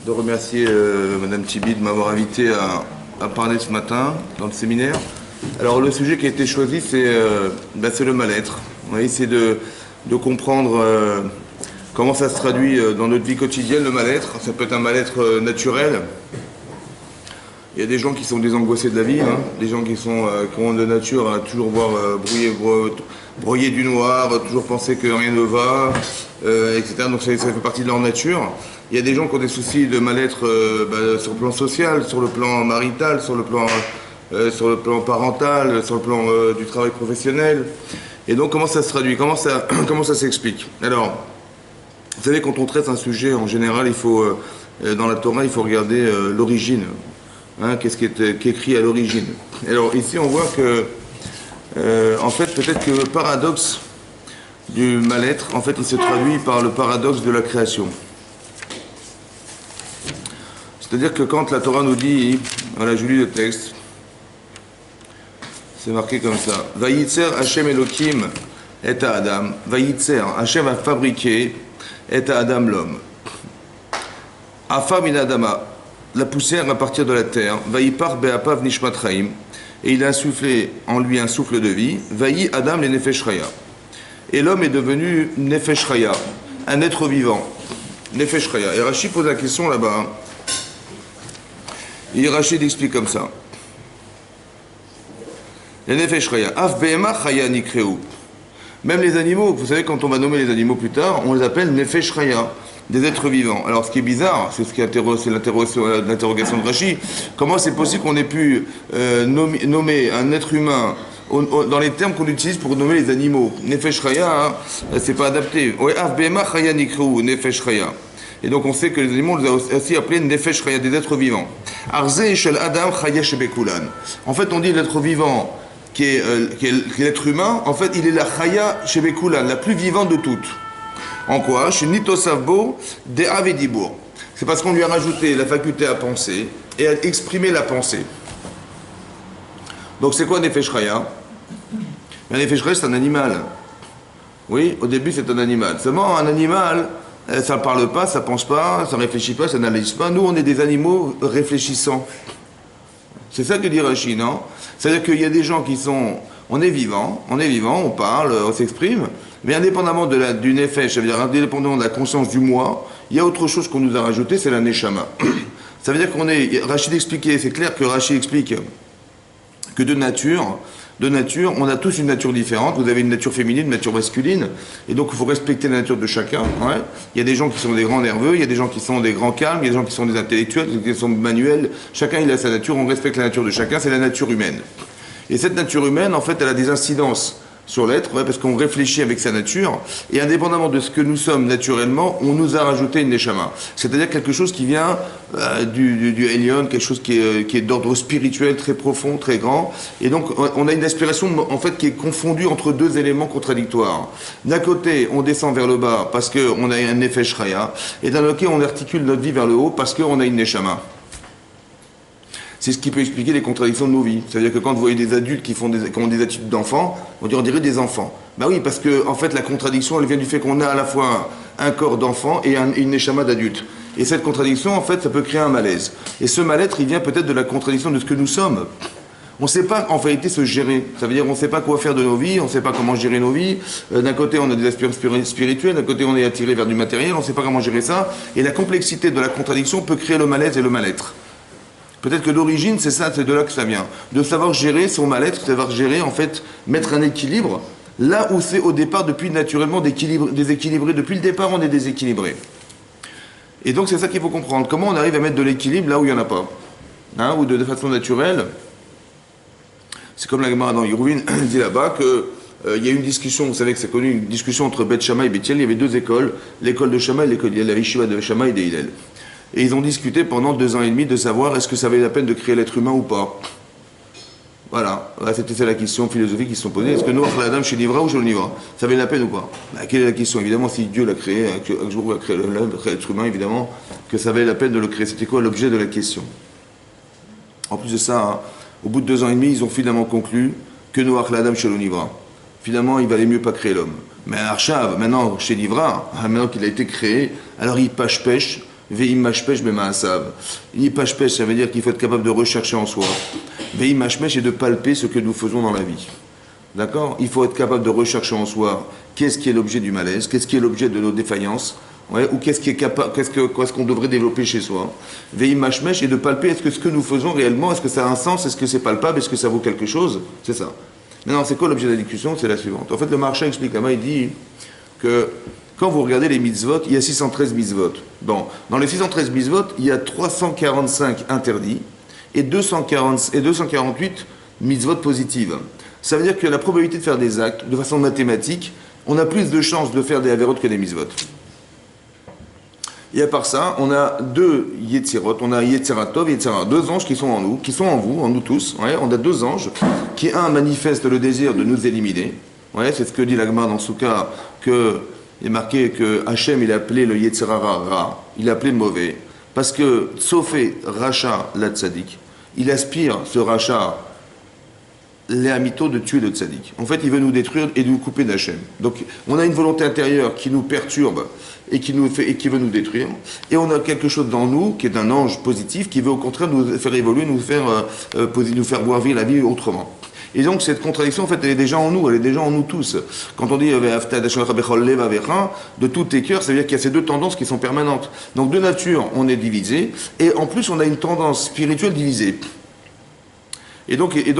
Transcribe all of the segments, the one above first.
de remercier Madame Tibi de m'avoir invité à parler ce matin dans le séminaire. Alors le sujet qui a été choisi, c'est le mal-être. Oui, c'est de comprendre comment ça se traduit dans notre vie quotidienne, le mal-être. Ça peut être un mal-être naturel. Il y a des gens qui sont désangoissés de la vie, des gens qui ont de nature à toujours voir broyer du noir, toujours penser que rien ne va, etc. Donc ça fait partie de leur nature. Il y a des gens qui ont des soucis de mal-être sur le plan social, sur le plan marital, sur le plan parental, sur le plan du travail professionnel. Et donc comment ça se traduit, comment ça s'explique? Alors, vous savez, quand on traite un sujet, en général, dans la Torah, il faut regarder l'origine. Qu'est-ce qui est écrit à l'origine. Alors ici on voit que en fait peut-être que le paradoxe du mal-être, en fait il se traduit par le paradoxe de la création. C'est-à-dire que quand la Torah nous dit, voilà, je lis le texte, c'est marqué comme ça: Vayitzer Hashem Elohim et à Adam. Vayitzer, Hashem a fabriqué et à Adam l'homme. Afar min Adama, la poussière à partir de la terre, Vaïpar Be'apav Nishmat Chaim, et il a insufflé en lui un souffle de vie, Vaï Adam le Nefesh Chaya. Et l'homme est devenu Nefesh Chaya, un être vivant. Nefesh Chaya. Et Rachid pose la question là-bas. Et Rachid explique comme ça. Le Nefesh Chaya. Af Be'ema Chaya Nikreu. Même les animaux, vous savez, quand on va nommer les animaux plus tard, on les appelle Nefesh Chaya, des êtres vivants. Alors ce qui est bizarre, c'est l'interrogation de Rashi, comment c'est possible qu'on ait pu nommer un être humain dans les termes qu'on utilise pour nommer les animaux? Nefesh Chaya, c'est pas adapté. Af Be'ema Chaya Nikreu, Nefesh Chaya. Et donc on sait que les animaux, on les a aussi appelés Nefesh Chaya, des êtres vivants. Arze Shel Adam Chaya Shebekulan. En fait on dit l'être vivant qui est l'être humain, en fait il est la Chaya Shebekulan, la plus vivante de toutes. En quoi? Chez Nitosavbo de Avedibour. C'est parce qu'on lui a rajouté la faculté à penser et à exprimer la pensée. Donc c'est quoi Nefesh Chaya? Nefesh Chaya, c'est un animal. Oui, au début c'est un animal. Seulement un animal, ça ne parle pas, ça ne pense pas, ça ne réfléchit pas, ça n'analyse pas. Nous on est des animaux réfléchissants. C'est ça que dit Rashi, non? C'est-à-dire qu'il y a des gens qui sont... On est vivant, on parle, on s'exprime, mais indépendamment du nefesh, ça veut dire indépendamment de la conscience du moi, il y a autre chose qu'on nous a rajouté, c'est la neshama. Ça veut dire Rachid expliquait, c'est clair que Rachid explique que de nature, on a tous une nature différente. Vous avez une nature féminine, une nature masculine, et donc il faut respecter la nature de chacun. Ouais. Il y a des gens qui sont des grands nerveux, il y a des gens qui sont des grands calmes, il y a des gens qui sont des intellectuels, qui sont manuels. Chacun il a sa nature, on respecte la nature de chacun, c'est la nature humaine. Et cette nature humaine, en fait, elle a des incidences sur l'être, parce qu'on réfléchit avec sa nature, et indépendamment de ce que nous sommes naturellement, on nous a rajouté une neshama. C'est-à-dire quelque chose qui vient du Elion, quelque chose qui est d'ordre spirituel, très profond, très grand. Et donc, on a une aspiration, en fait, qui est confondue entre deux éléments contradictoires. D'un côté, on descend vers le bas parce qu'on a un nefesh chaya, et d'un autre côté, on articule notre vie vers le haut parce qu'on a une neshama. C'est ce qui peut expliquer les contradictions de nos vies. C'est-à-dire que quand vous voyez des adultes qui ont des attitudes d'enfants, on dirait des enfants. Ben oui, parce que en fait, la contradiction, elle vient du fait qu'on a à la fois un corps d'enfant et une neshama d'adulte. Et cette contradiction, en fait, ça peut créer un malaise. Et ce mal-être, il vient peut-être de la contradiction de ce que nous sommes. On ne sait pas, en vérité, se gérer. Ça veut dire qu'on ne sait pas quoi faire de nos vies, on ne sait pas comment gérer nos vies. D'un côté, on a des aspirations spirituelles, d'un côté, on est attiré vers du matériel, on ne sait pas comment gérer ça. Et la complexité de la contradiction peut créer le malaise et le mal-être. Peut-être que d'origine, c'est ça, c'est de là que ça vient. De savoir gérer son mal-être, savoir gérer, en fait, mettre un équilibre, là où c'est au départ, depuis naturellement déséquilibré. Depuis le départ, on est déséquilibré. Et donc, c'est ça qu'il faut comprendre. Comment on arrive à mettre de l'équilibre là où il n'y en a pas, ou de façon naturelle. C'est comme la Gemara dans Yiruvin dit là-bas qu'il y a eu une discussion, vous savez que c'est connu, une discussion entre Beth Shammai et Beth Hillel. Il y avait deux écoles, l'école de Shammai et la Yeshiva de Shammai et de Hillel. Et ils ont discuté pendant 2 ans et demi de savoir est-ce que ça valait la peine de créer l'être humain ou pas. Voilà, c'était la question philosophique qu'ils se sont posée. Est-ce que Noach l'Adam chez Nivra ou chez le Nivra? Ça valait la peine ou pas? Quelle est la question? Évidemment, si Dieu l'a créé, un jour il a créé l'être humain, évidemment, que ça valait la peine de le créer. C'était quoi l'objet de la question? En plus de ça, au bout de 2 ans et demi, ils ont finalement conclu que Noach l'Adam chez le Nivra. Finalement, il valait mieux pas créer l'homme. Mais Arshav, maintenant, chez Nivra, maintenant qu'il a été créé, alors il pêche, Veim mashpesh bemaasav. Mashpesh, ça veut dire qu'il faut être capable de rechercher en soi. Veim mashpesh, et de palper ce que nous faisons dans la vie. D'accord? Il faut être capable de rechercher en soi qu'est-ce qui est l'objet du malaise, qu'est-ce qui est l'objet de nos défaillances, ouais, ou qu'est-ce qu'on devrait développer chez soi. Veim mashmesh, et de palper, est-ce que ce que nous faisons réellement, est-ce que ça a un sens, est-ce que c'est palpable, est-ce que ça vaut quelque chose? C'est ça. Maintenant, c'est quoi l'objet de la discussion? C'est la suivante. En fait, le Maharsha explique là-bas, il dit que quand vous regardez les mitzvot, il y a 613 mitzvot. Bon, dans les 613 mitzvot, il y a 345 interdits et 248 mitzvot positives. Ça veut dire que la probabilité de faire des actes, de façon mathématique, on a plus de chances de faire des avérots que des mitzvot. Et à part ça, on a deux Yetzirot, on a Yetziratov et Yetzirah, deux anges qui sont en nous, qui sont en vous, en nous tous. Ouais, on a deux anges qui, un, manifestent le désir de nous éliminer. Ouais, c'est ce que dit l'Agmar dans Souka, que il est marqué que Hachem, il a appelé le Yetzirara Ra, il a appelé mauvais, parce que, sauf Racha la Tzadik, il aspire, ce Racha, les Hamito, de tuer le Tzadik. En fait, il veut nous détruire et nous couper d'Hachem. Donc, on a une volonté intérieure qui nous perturbe et qui veut nous détruire. Et on a quelque chose dans nous qui est un ange positif qui veut au contraire nous faire évoluer, nous faire voir vivre la vie autrement. Et donc cette contradiction, en fait, elle est déjà en nous, elle est déjà en nous tous. Quand on dit de tous tes cœurs, ça veut dire qu'il y a ces deux tendances qui sont permanentes. Donc de nature, on est divisé, et en plus on a une tendance spirituelle divisée. Et donc ils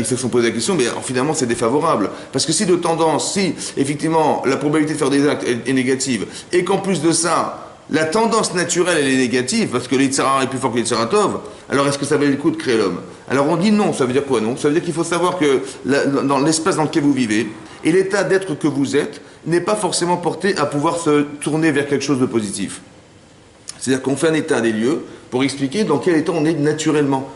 se sont posé la question, mais alors, finalement c'est défavorable. Parce que si de tendance, si effectivement la probabilité de faire des actes est négative, et qu'en plus de ça, la tendance naturelle elle est négative, parce que l'Yitzhara est plus fort que l'Yitzaratov, alors est-ce que ça valait le coup de créer l'homme? Alors on dit non, ça veut dire quoi non? Ça veut dire qu'il faut savoir que dans l'espace dans lequel vous vivez, et l'état d'être que vous êtes, n'est pas forcément porté à pouvoir se tourner vers quelque chose de positif. C'est-à-dire qu'on fait un état des lieux pour expliquer dans quel état on est naturellement.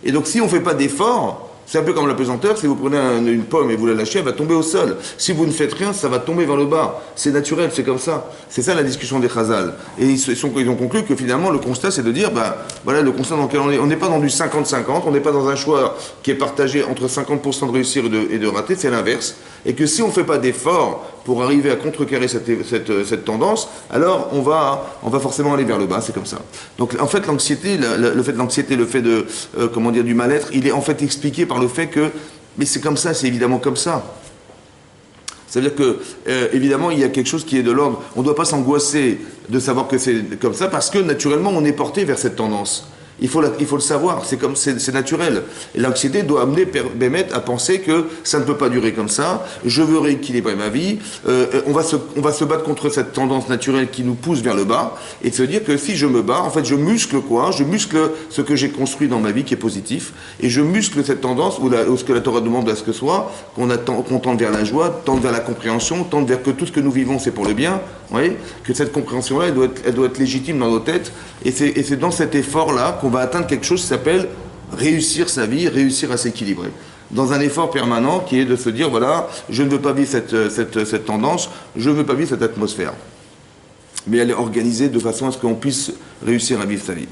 Et donc si on ne fait pas d'effort, c'est un peu comme la pesanteur, si vous prenez une pomme et vous la lâchez, elle va tomber au sol. Si vous ne faites rien, ça va tomber vers le bas. C'est naturel, c'est comme ça. C'est ça la discussion des Chazal. Et ils ont conclu que finalement le constat c'est de dire, voilà le constat dans lequel on est. On n'est pas dans du 50-50, on n'est pas dans un choix qui est partagé entre 50% de réussir et de rater, c'est l'inverse. Et que si on ne fait pas d'effort pour arriver à contrecarrer cette tendance, alors on va forcément aller vers le bas, c'est comme ça. Donc en fait l'anxiété, le fait de l'anxiété, le fait de, du mal-être, il est en fait expliqué par le fait que, mais c'est comme ça, c'est évidemment comme ça. C'est-à-dire que, évidemment, il y a quelque chose qui est de l'ordre, on ne doit pas s'angoisser de savoir que c'est comme ça, parce que naturellement on est porté vers cette tendance. Il faut le savoir, c'est naturel. Et l'anxiété doit amener Bémet à penser que ça ne peut pas durer comme ça, je veux rééquilibrer ma vie, on va se battre contre cette tendance naturelle qui nous pousse vers le bas, et de se dire que si je me bats, en fait je muscle quoi? Je muscle ce que j'ai construit dans ma vie qui est positif, et je muscle cette tendance, ou ce que la Torah demande à ce que soit, qu'on tende vers la joie, tende vers la compréhension, tende vers que tout ce que nous vivons c'est pour le bien, oui, que cette compréhension-là, elle doit être légitime dans nos têtes, et c'est dans cet effort-là qu'on va atteindre quelque chose qui s'appelle réussir sa vie, réussir à s'équilibrer. Dans un effort permanent qui est de se dire, voilà, je ne veux pas vivre cette tendance, je ne veux pas vivre cette atmosphère. Mais elle est organisée de façon à ce qu'on puisse réussir à vivre sa vie.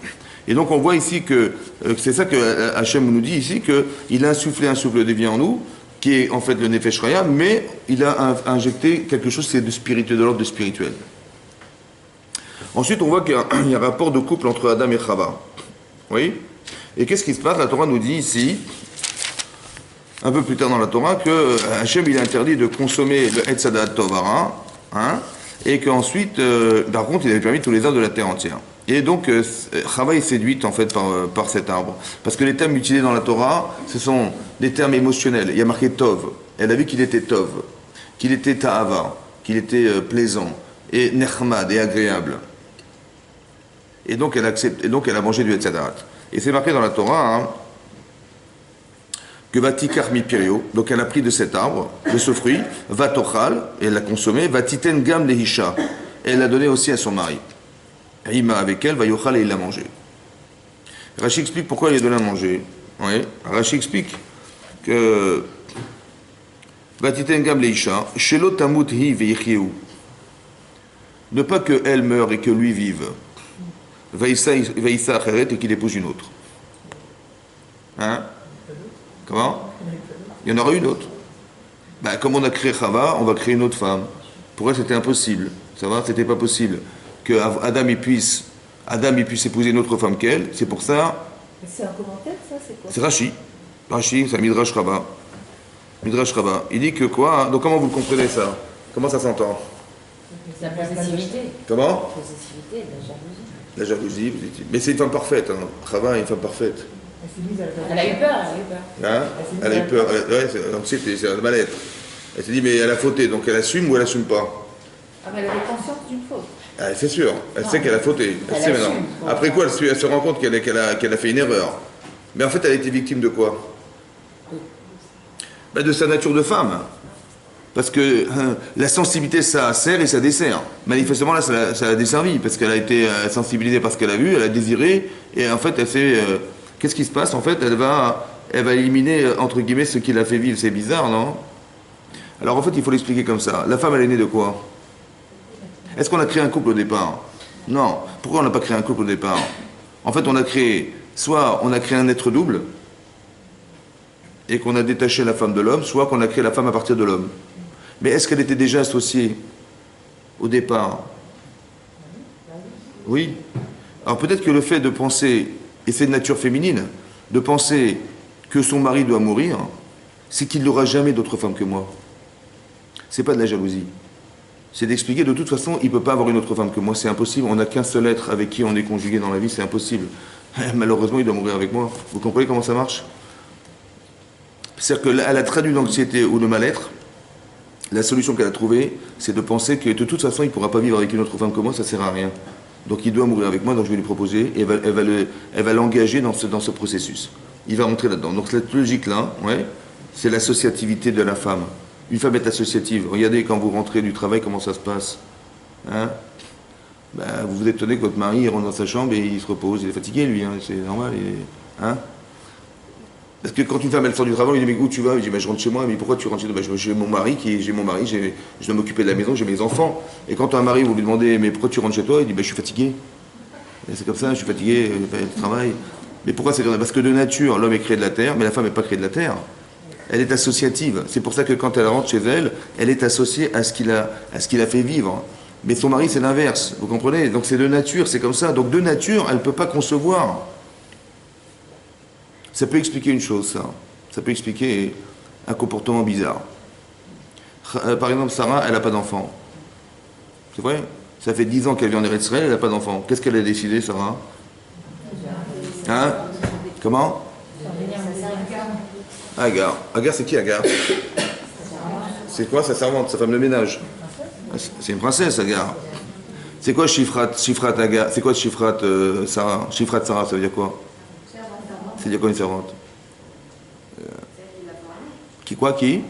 Et donc on voit ici que, c'est ça que Hachem nous dit ici, qu'il a insufflé un souffle de vie en nous, qui est en fait le Nefesh Raya, mais il a injecté quelque chose qui est de l'ordre de spirituel. Ensuite, on voit qu'il y a un rapport de couple entre Adam et Chava. Oui. Et qu'est-ce qui se passe? La Torah nous dit ici, un peu plus tard dans la Torah, que Hachem il a interdit de consommer le Etz Hadat Tovara, et qu'ensuite, par contre, il avait permis tous les arbres de la terre entière. Et donc, Chava est séduite en fait par cet arbre. Parce que les termes utilisés dans la Torah, ce sont des termes émotionnels. Il y a marqué Tov. Elle a vu qu'il était Tov, qu'il était Ta'ava, qu'il était plaisant, et Nechmad, et agréable. Et donc elle accepte, et donc elle a mangé du Etzadat. Et c'est marqué dans la Torah que Vatikar mi pirio, donc elle a pris de cet arbre, de ce fruit, Vatochal, et elle l'a consommé, Vatiten gam lehisha, et elle l'a donné aussi à son mari. Rima avec elle, Vayochal, et il l'a mangé. Rashi explique pourquoi il est donné à manger. Oui. Rashi explique que Vatiten gam lehisha, Shelo tamut hi veichieu, ne pas qu'elle meure et que lui vive. Vaïssa Acheret et qu'il épouse une autre. Hein? Comment? Il y en aura une autre. Comme on a créé Chava, on va créer une autre femme. Pour elle, c'était impossible. Ça va? C'était pas possible. que Adam il puisse épouser une autre femme qu'elle. C'est pour ça. C'est un commentaire, ça, c'est quoi? C'est Rashi. Rashi, c'est un Midrash Rabbah. Midrash Rabbah. Il dit que quoi? Donc comment vous le comprenez ça? Comment ça s'entend? La possessivité. Comment? La possessivité, la jalousie. La jalousie, vous dites. Mais c'est une femme parfaite. Hein. Rabbah est une femme parfaite. Elle a eu peur, Hein? Elle a eu peur. Ouais, c'est un mal-être. Elle s'est dit, mais elle a fauté, donc elle assume ou elle assume pas? Ah, mais elle avait conscience d'une faute. Ah, c'est sûr, elle sait qu'elle a fauté. Elle sait maintenant. Après quoi, elle se rend compte qu'elle a fait une erreur. Mais en fait, elle a été victime de quoi? Ben, de sa nature de femme. Parce que la sensibilité, ça sert et ça dessert. Manifestement, là, ça l'a desservi, parce qu'elle a été sensibilisée par ce qu'elle a vu, elle a désiré, et en fait, elle fait... qu'est-ce qui se passe? En fait, elle va éliminer, entre guillemets, ce qui l'a fait vivre. C'est bizarre, non? Alors, en fait, il faut l'expliquer comme ça. La femme, elle est née de quoi? Est-ce qu'on a créé un couple au départ? Non. Pourquoi on n'a pas créé un couple au départ? En fait, soit on a créé un être double, et qu'on a détaché la femme de l'homme, soit qu'on a créé la femme à partir de l'homme. Mais est-ce qu'elle était déjà associée au départ? Oui. Alors peut-être que le fait de penser, et c'est de nature féminine, de penser que son mari doit mourir, c'est qu'il n'aura jamais d'autre femme que moi. C'est pas de la jalousie. C'est d'expliquer, de toute façon, il ne peut pas avoir une autre femme que moi, c'est impossible. On n'a qu'un seul être avec qui on est conjugué dans la vie, c'est impossible. Malheureusement, il doit mourir avec moi. Vous comprenez comment ça marche? C'est-à-dire qu'elle a traduit l'anxiété ou le mal-être. La solution qu'elle a trouvée, c'est de penser que de toute façon, il ne pourra pas vivre avec une autre femme que moi, ça ne sert à rien. Donc il doit mourir avec moi, donc je vais lui proposer, et elle va l'engager dans ce processus. Il va rentrer là-dedans. Donc cette logique-là, ouais, c'est l'associativité de la femme. Une femme est associative. Regardez quand vous rentrez du travail, comment ça se passe. Hein? Ben, vous vous étonnez que votre mari il rentre dans sa chambre et il se repose. Il est fatigué, lui, hein, c'est normal. Hein? Parce que quand une femme elle sort du travail, il dit mais où tu vas? Il dit ben, je rentre chez moi. Mais pourquoi tu rentres chez toi? Ben, j'ai mon mari, je dois m'occuper de la maison, j'ai mes enfants. Et quand un mari vous lui demandez mais pourquoi tu rentres chez toi? Il dit ben, je suis fatigué. Et c'est comme ça, je suis fatigué, je travaille. Mais pourquoi c'est comme ça? Parce que de nature, l'homme est créé de la terre, mais la femme n'est pas créée de la terre. Elle est associative. C'est pour ça que quand elle rentre chez elle, elle est associée à ce qu'il a fait vivre. Mais son mari, c'est l'inverse. Vous comprenez? Donc c'est de nature, c'est comme ça. Donc de nature, elle ne peut pas concevoir. Ça peut expliquer une chose, ça. Ça peut expliquer un comportement bizarre. Par exemple, Sarah, elle n'a pas d'enfant. C'est vrai? Ça fait 10 ans qu'elle vit en Eretz Israël, elle n'a pas d'enfant. Qu'est-ce qu'elle a décidé, Sarah? Hein? Comment? Agar. Agar, c'est qui Agar? C'est quoi sa servante, sa femme de ménage? C'est une princesse, Agar. C'est quoi Shifrat Agar? C'est quoi Shifrat Sarah? Shifrat Sarah, ça veut dire quoi? Ça veut dire quoi une servante? Qui?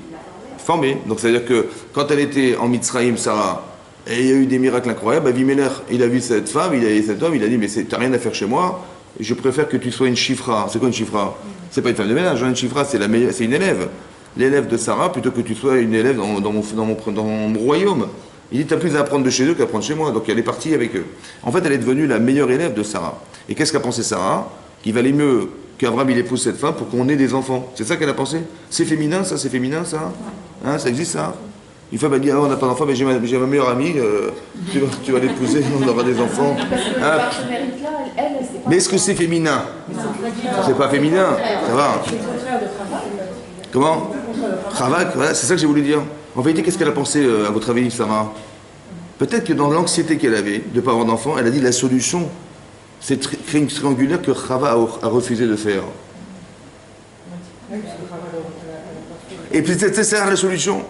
Formée. Donc ça veut dire que quand elle était en Mitzrayim, Sarah, et il y a eu des miracles incroyables, Avimelech, il a vu cette femme, il a vu cet homme, il a dit mais t'as rien à faire chez moi, je préfère que tu sois une Shifra. C'est quoi une Shifra? C'est pas une femme de ménage, hein. Une Shifra c'est une élève. L'élève de Sarah, plutôt que tu sois une élève dans mon royaume. Il dit t'as plus à apprendre de chez eux qu'à apprendre chez moi. Donc elle est partie avec eux. En fait, elle est devenue la meilleure élève de Sarah. Et qu'est-ce qu'a pensé Sarah? Qu'il valait mieux qu'Abraham il épouse cette femme pour qu'on ait des enfants. C'est ça qu'elle a pensé? C'est féminin ça? C'est féminin ça? Hein, ça existe ça? Une femme a dit ah, on n'a pas d'enfant, mais j'ai ma meilleure amie, tu vas l'épouser, on aura des enfants. Hein? Mais est-ce que c'est féminin? C'est pas féminin, ça va. Comment? Travail, voilà, c'est ça que j'ai voulu dire. En vérité, qu'est-ce qu'elle a pensé, à votre avis, Sarah? Peut-être que dans l'anxiété qu'elle avait de ne pas avoir d'enfant, elle a dit la solution, c'est créer une triangulaire que Chava a refusé de faire. Et peut-être c'est ça la solution.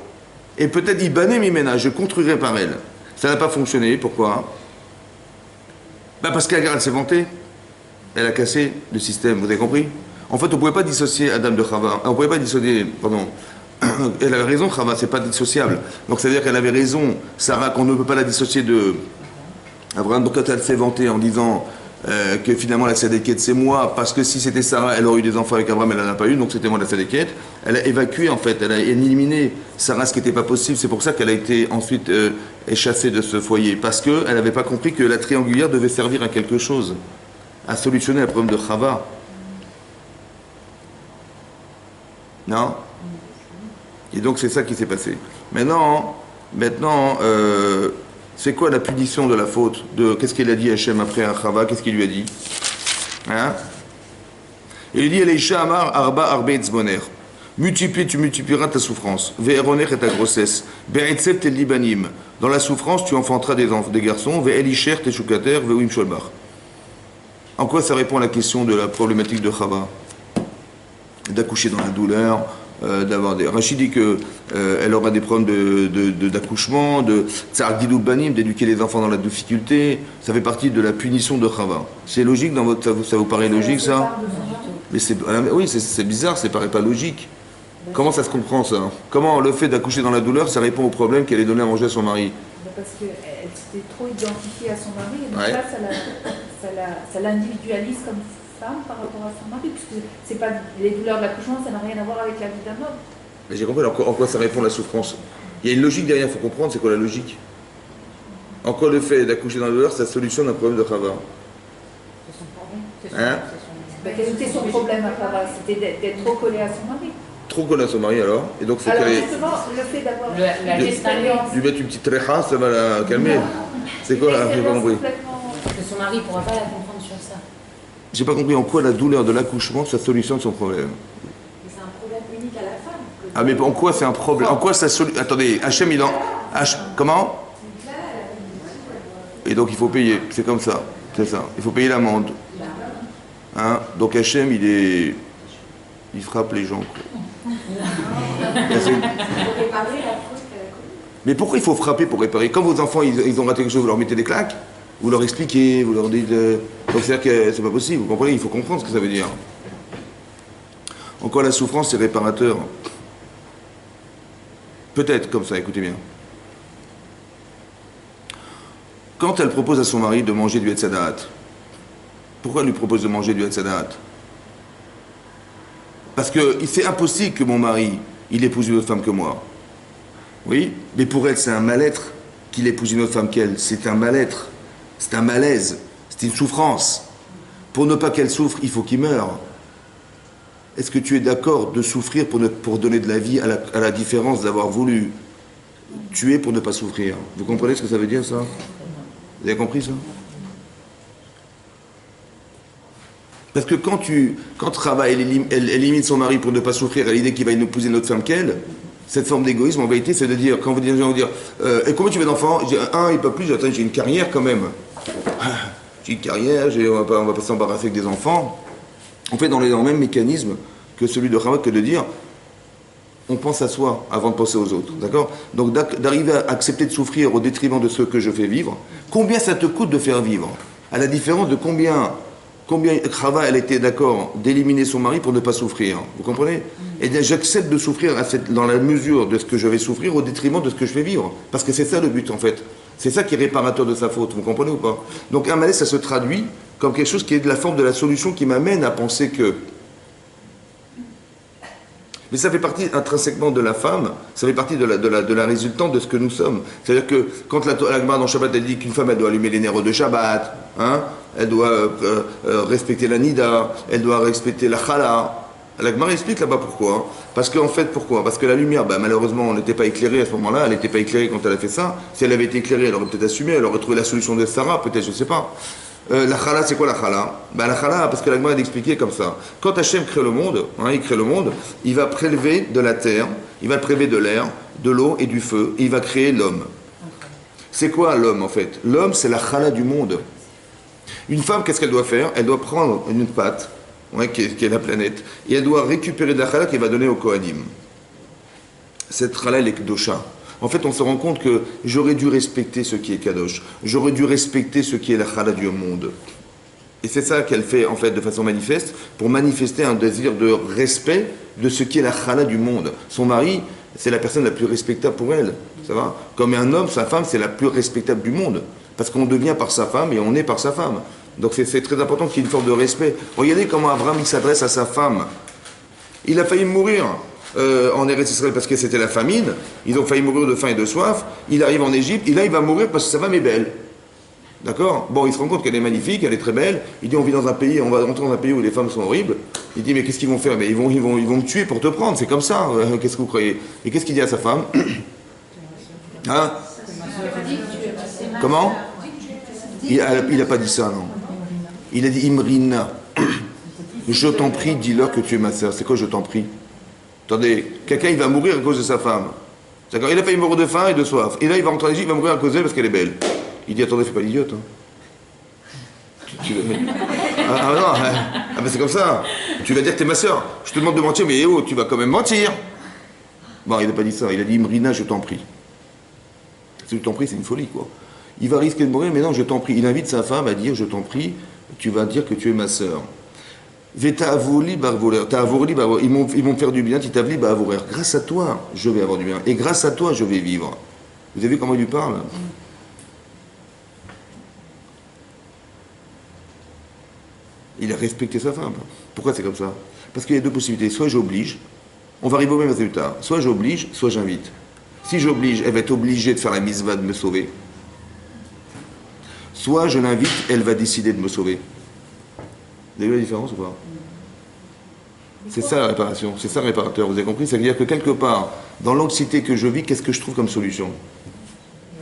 Et peut-être Ibané Mimena, je construirai par elle. Ça n'a pas fonctionné, pourquoi? Parce qu'elle s'est vantée. Elle a cassé le système, vous avez compris? En fait, on ne pouvait pas dissocier Adam de Chava. On ne pouvait pas dissocier, pardon. Elle avait raison, Chava, c'est pas dissociable. Donc ça veut dire qu'elle avait raison, Sarah, qu'on ne peut pas la dissocier de Abraham. Donc quand elle s'est vantée en disant que finalement la Sadéquette c'est moi, parce que si c'était Sarah, elle aurait eu des enfants avec Abraham, elle n'en a pas eu, donc c'était moi la Sadéquette. Elle a évacué en fait, elle a éliminé Sarah, ce qui n'était pas possible. C'est pour ça qu'elle a été ensuite chassée de ce foyer, parce qu'elle n'avait pas compris que la triangulaire devait servir à quelque chose, à solutionner le problème de Chava. Non? Et donc c'est ça qui s'est passé. Maintenant, C'est quoi la punition de la faute? Qu'est-ce qu'il a dit Hachem après à Chava? Qu'est-ce qu'il lui a dit? Hein? Il lui dit Elisha Amar Arba Arbe Etzboner. Multiplie, tu multiplieras ta souffrance. Ve'eroner et ta grossesse. Be'etzev tes libanim. Dans la souffrance, tu enfanteras des garçons. Ve'elisher tes choukater. Ve'ouim sholbach. En quoi ça répond à la question de la problématique de Chava? D'accoucher dans la douleur, d'avoir des... Rachid dit qu'elle aura des problèmes d'accouchement, de tsar gidou banim, d'éduquer les enfants dans la difficulté. Ça fait partie de la punition de Chava. C'est logique dans votre... Ça vous paraît logique, ça? Mais oui, c'est bizarre, ça paraît pas logique. Comment ça se comprend, ça? Comment le fait d'accoucher dans la douleur, ça répond au problème qu'elle ait donné à manger à son mari? Parce qu'elle s'était trop identifiée à son mari, et donc là, ça l'individualise comme femme par rapport à son mari, puisque c'est pas les douleurs de l'accouchement, ça n'a rien à voir avec la vie d'un homme. Mais j'ai compris, alors en quoi ça répond la souffrance? Il y a une logique derrière, il faut comprendre, c'est quoi la logique? En quoi le fait d'accoucher dans la douleur, ça solutionne un problème de Chava? C'est son problème. Hein? Quel était son problème à Chava? C'était d'être trop collée à son mari. Trop collée à son mari alors? Et donc c'est alors justement, le fait d'avoir l'expérience. Lui mettre une petite réha, ça va la calmer. C'est quoi là? J'ai pas compris. Parce que son mari ne pourra pas la comprendre sur ça. J'ai pas compris en quoi la douleur de l'accouchement, ça solutionne son problème. Mais c'est un problème unique à la femme. Ah mais en quoi c'est un problème? En quoi ça solutionne? Attendez, Hachem il en... Comment? Et donc il faut payer, c'est comme ça, c'est ça. Il faut payer l'amende. Hein? Donc Hachem il frappe les gens. Quoi. Mais pourquoi il faut frapper pour réparer? Quand vos enfants ils ont raté quelque chose, vous leur mettez des claques? Vous leur expliquez, vous leur dites... Donc c'est-à-dire que c'est pas possible, vous comprenez? Il faut comprendre ce que ça veut dire. Encore la souffrance, c'est réparateur. Peut-être comme ça, écoutez bien. Quand elle propose à son mari de manger du Hetzadat, pourquoi elle lui propose de manger du Hetzadat? Parce que c'est impossible que mon mari, il épouse une autre femme que moi. Oui? Mais pour elle, c'est un mal-être qu'il épouse une autre femme qu'elle. C'est un mal-être. C'est un malaise. C'est une souffrance. Pour ne pas qu'elle souffre, il faut qu'il meure. Est-ce que tu es d'accord de souffrir pour donner de la vie à la différence d'avoir voulu tuer pour ne pas souffrir? Vous comprenez ce que ça veut dire, ça? Vous avez compris, ça? Parce que quand Chava, elle élimine son mari pour ne pas souffrir à l'idée qu'il va épouser une autre femme qu'elle, cette forme d'égoïsme, en vérité, c'est de dire, quand les gens vont dire, et comment tu veux d'enfants? Je dis, et pas plus, attends, j'ai une carrière quand même. J'ai une carrière, on va pas s'embarrasser avec des enfants. On fait dans le même mécanisme que celui de Chava, que de dire, on pense à soi avant de penser aux autres, d'accord? Donc d'arriver à accepter de souffrir au détriment de ceux que je fais vivre, combien ça te coûte de faire vivre? À la différence de combien Chava, elle était d'accord d'éliminer son mari pour ne pas souffrir. Vous comprenez? Et bien j'accepte de souffrir dans la mesure de ce que je vais souffrir au détriment de ce que je fais vivre. Parce que c'est ça le but en fait. C'est ça qui est réparateur de sa faute. Vous comprenez ou pas? Donc un malaise, ça se traduit comme quelque chose qui est de la forme de la solution qui m'amène à penser que... Mais ça fait partie intrinsèquement de la femme, ça fait partie de la résultante de ce que nous sommes. C'est-à-dire que quand la Gemara dans Shabbat, elle dit qu'une femme, elle doit allumer les néros de Shabbat, hein, elle doit respecter la Nida, elle doit respecter la Chala. La Gemara explique là-bas pourquoi. Hein. Parce qu'en fait, pourquoi? Parce que la lumière, malheureusement, on n'était pas éclairée à ce moment-là, elle n'était pas éclairée quand elle a fait ça. Si elle avait été éclairée, elle aurait peut-être assumé, elle aurait trouvé la solution de Sarah, peut-être, je ne sais pas. La chala, c'est quoi la chala? La chala, parce que la Gemara a expliqué comme ça. Quand Hachem crée le monde, il crée le monde, il va prélever de la terre, il va prélever de l'air, de l'eau et du feu, et il va créer l'homme. C'est quoi l'homme en fait? L'homme, c'est la chala du monde. Une femme, qu'est-ce qu'elle doit faire? Elle doit prendre une pâte, qui est la planète, et elle doit récupérer de la chala qu'elle va donner au Kohanim. Cette chala, elle est kdosha. En fait, on se rend compte que j'aurais dû respecter ce qui est Kadosh. J'aurais dû respecter ce qui est la Chala du monde. Et c'est ça qu'elle fait, en fait, de façon manifeste, pour manifester un désir de respect de ce qui est la Chala du monde. Son mari, c'est la personne la plus respectable pour elle. Ça va? Comme un homme, sa femme, c'est la plus respectable du monde. Parce qu'on devient par sa femme et on est par sa femme. Donc c'est très important qu'il y ait une forme de respect. Regardez comment Abraham il s'adresse à sa femme. Il a failli mourir. En Eretz Israël parce que c'était la famine, ils ont failli mourir de faim et de soif, il arrive en Égypte, et là il va mourir parce que sa femme est belle. D'accord? Bon, il se rend compte qu'elle est magnifique, elle est très belle, il dit on vit dans un pays, on va rentrer dans un pays où les femmes sont horribles, il dit mais qu'est-ce qu'ils vont faire? Mais ils vont me tuer pour te prendre, c'est comme ça, qu'est-ce que vous croyez? Et qu'est-ce qu'il dit à sa femme? Hein? Comment? Il n'a pas dit ça, non. Il a dit Imrina. Je t'en prie, dis-leur que tu es ma sœur. C'est quoi je t'en prie? Attendez, quelqu'un il va mourir à cause de sa femme. D'accord? Il a failli mourir de faim et de soif. Et là il va rentrer en Égypte, il va mourir à cause d'elle parce qu'elle est belle. Il dit attendez, fais pas l'idiote. Hein. Mais c'est comme ça. Tu vas dire que t'es ma sœur. Je te demande de mentir, mais tu vas quand même mentir. Bon, il n'a pas dit ça. Il a dit Imrina, je t'en prie. Si je t'en prie, c'est une folie, quoi. Il va risquer de mourir, mais non, je t'en prie. Il invite sa femme à dire je t'en prie, tu vas dire que tu es ma sœur. Ils vont me faire du bien, grâce à toi, je vais avoir du bien. Et grâce à toi, je vais vivre. Vous avez vu comment il lui parle? Il a respecté sa femme. Pourquoi c'est comme ça? Parce qu'il y a deux possibilités. Soit j'oblige, on va arriver au même résultat. Soit j'oblige, soit j'invite. Si j'oblige, elle va être obligée de faire la mitzvah de me sauver. Soit je l'invite, elle va décider de me sauver. Vous avez vu la différence ou pas? C'est ça la réparation, c'est ça le réparateur, vous avez compris? C'est-à-dire que quelque part, dans l'anxiété que je vis, qu'est-ce que je trouve comme solution?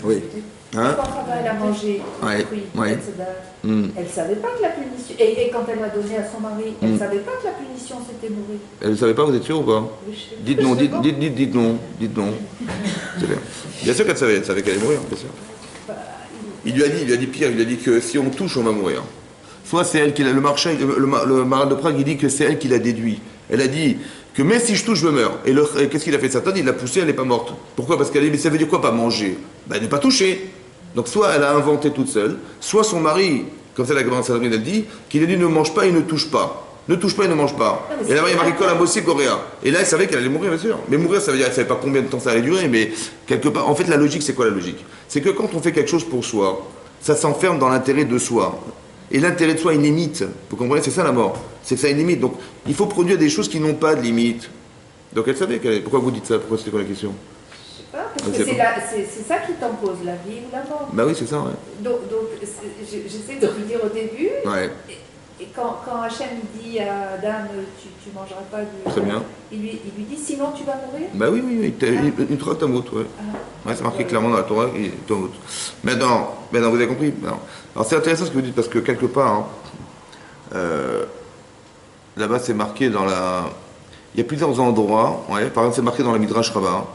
Oui. Hein? Quand elle a mangé le fruit, elle ne savait pas que la punition... Et quand elle l'a donné à son mari, elle ne savait pas que la punition c'était mourir. Elle ne savait pas, vous êtes sûr ou pas? Dites non, dites non, dites non. C'est bien. Bien sûr qu'elle savait qu'elle allait mourir, bien sûr. Il lui a dit pire, il lui a dit que si on touche, on va mourir. Soit c'est elle qui l'a, le marin de Prague, il dit que c'est elle qui l'a déduit. Elle a dit que même si je touche, je meurs. Et qu'est-ce qu'il a fait Satan? Il l'a poussée, elle n'est pas morte. Pourquoi? Parce qu'elle a dit, mais ça veut dire quoi pas manger? Ne pas toucher. Donc soit elle a inventé toute seule, soit son mari, comme ça la grande Sandrine elle dit, qu'il a dit ne mange pas et ne touche pas. Ne touche pas et ne mange pas. Et là-bas il y a marqué la Mossi Coréa. Et là elle savait qu'elle allait mourir, bien sûr. Mais mourir, ça veut dire qu'elle ne savait pas combien de temps ça allait durer, mais quelque part, en fait la logique, c'est quoi la logique? C'est que quand on fait quelque chose pour soi, ça s'enferme dans l'intérêt de soi. Et l'intérêt de soi a une limite. Vous comprenez? C'est ça la mort. C'est que ça a une limite. Donc il faut produire des choses qui n'ont pas de limite. Donc elle savait qu'elle... Pourquoi vous dites ça? Pourquoi c'était quoi la question? Parce que c'est ça qui t'impose, la vie ou la mort. Bah oui, c'est ça, ouais. Donc j'essaie de lui dire au début, ouais. Et quand Hachem dit à Adam, tu mangeras pas du... Très bien. Il lui dit, sinon tu vas mourir. Bah oui, une Torah Tamut, ouais. Ouais, c'est marqué clairement dans la Torah, Tamut. Maintenant, vous avez compris? Non. Alors c'est intéressant ce que vous dites, parce que quelque part, là-bas c'est marqué dans la... Il y a plusieurs endroits, ouais, par exemple c'est marqué dans la Midrash Rabbah,